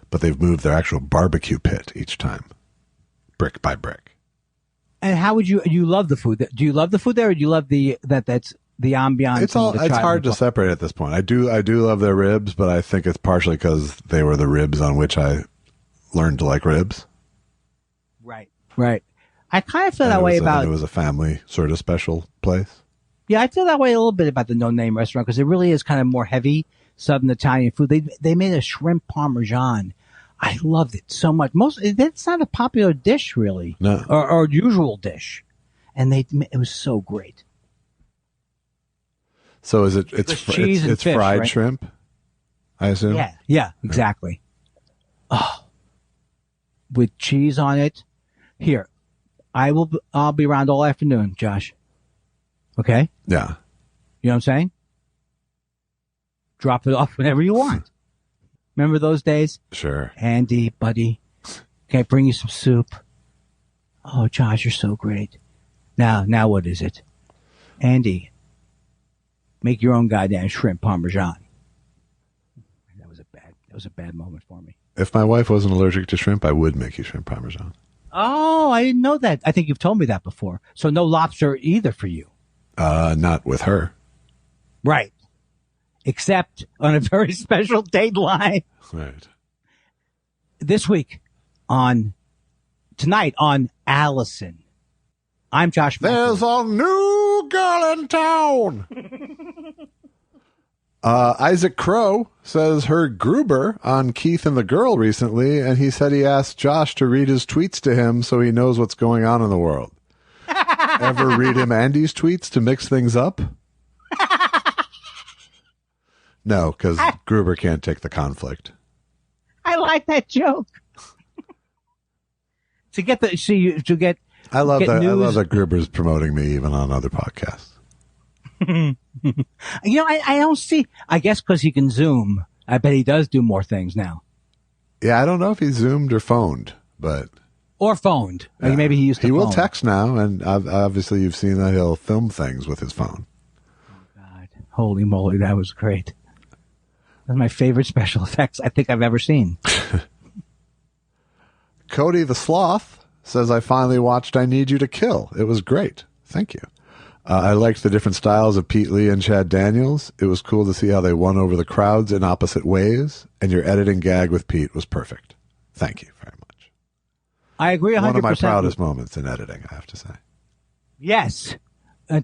but they've moved their actual barbecue pit each time, brick by brick. And how would you love the food? Do you love the food there, or do you love that's the ambiance? It's hard to separate at this point. I do love their ribs, but I think it's partially because they were the ribs on which I learned to like ribs. Right. I kind of feel that way about. It was a family sort of special place. Yeah, I feel that way a little bit about the No Name Restaurant, because it really is kind of more heavy Southern Italian food. They made a shrimp parmesan. I loved it so much. It's not a popular dish, really, no, or usual dish, and it was so great. So is it's cheese and fish, fried right? shrimp, I assume? Yeah, exactly. Oh, with cheese on it. Here, I'll be around all afternoon, Josh. Okay? Yeah. You know what I'm saying? Drop it off whenever you want. Remember those days? Sure. Andy, buddy, can I bring you some soup? Oh, Josh, you're so great. Now what is it? Andy, make your own goddamn shrimp parmesan. That was a bad moment for me. If my wife wasn't allergic to shrimp, I would make you shrimp parmesan. Oh, I didn't know that. I think you've told me that before. So no lobster either for you. Not with her. Right. Except on a very special dateline. Right. This week tonight on Allison. I'm Josh. There's a new girl in town. Isaac Crow says heard Gruber on Keith and the Girl recently, and he said he asked Josh to read his tweets to him so he knows what's going on in the world. Ever read him Andy's tweets to mix things up? No, because Gruber can't take the conflict. I like that joke. I love that Gruber's promoting me even on other podcasts. I don't see. I guess because he can Zoom. I bet he does do more things now. Yeah, I don't know if he Zoomed or phoned, but. Or phoned. Yeah. Like maybe he used to. He phone. will text now, and obviously you've seen that he'll film things with his phone. Oh God! Holy moly, that was great. That's my favorite special effects I think I've ever seen. Cody the Sloth says, I finally watched I Need You to Kill. It was great. Thank you. I liked the different styles of Pete Lee and Chad Daniels. It was cool to see how they won over the crowds in opposite ways, and your editing gag with Pete was perfect. Thank you very much. I agree 100%. One of my proudest moments in editing, I have to say. Yes.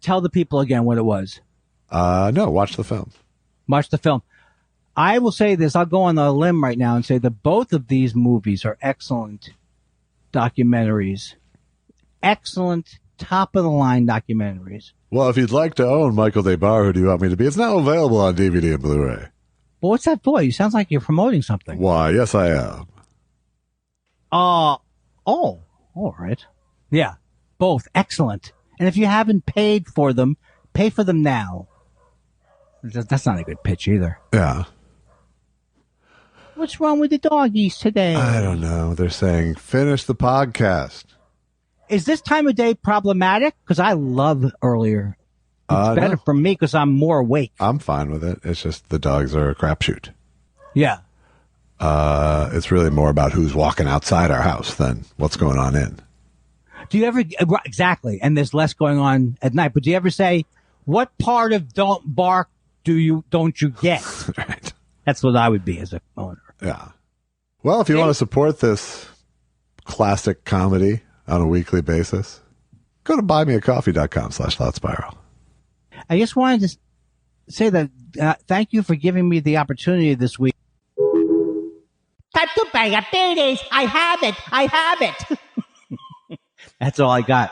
Tell the people again what it was. No, watch the film. Watch the film. I will say this. I'll go on a limb right now and say that both of these movies are excellent documentaries. Excellent, top-of-the-line documentaries. Well, if you'd like to own Michael DeBar, Who Do You Want Me to Be? It's now available on DVD and Blu-ray. Well, what's that for? You sounds like you're promoting something. Why, yes, I am. All right. Yeah, both. Excellent. And if you haven't paid for them, pay for them now. That's not a good pitch either. Yeah. What's wrong with the doggies today? I don't know. They're saying, finish the podcast. Is this time of day problematic? Because I love earlier. It's better for me because I'm more awake. I'm fine with it. It's just the dogs are a crapshoot. Yeah. It's really more about who's walking outside our house than what's going on in. Do you ever exactly? And there's less going on at night. But do you ever say, "What part of don't bark don't you get?" Right. That's what I would be as a owner. Yeah. Well, if you want to support this classic comedy on a weekly basis, go to buymeacoffee.com/thoughtspiral. I just wanted to say that thank you for giving me the opportunity this week. Time to pay a I have it. That's all I got.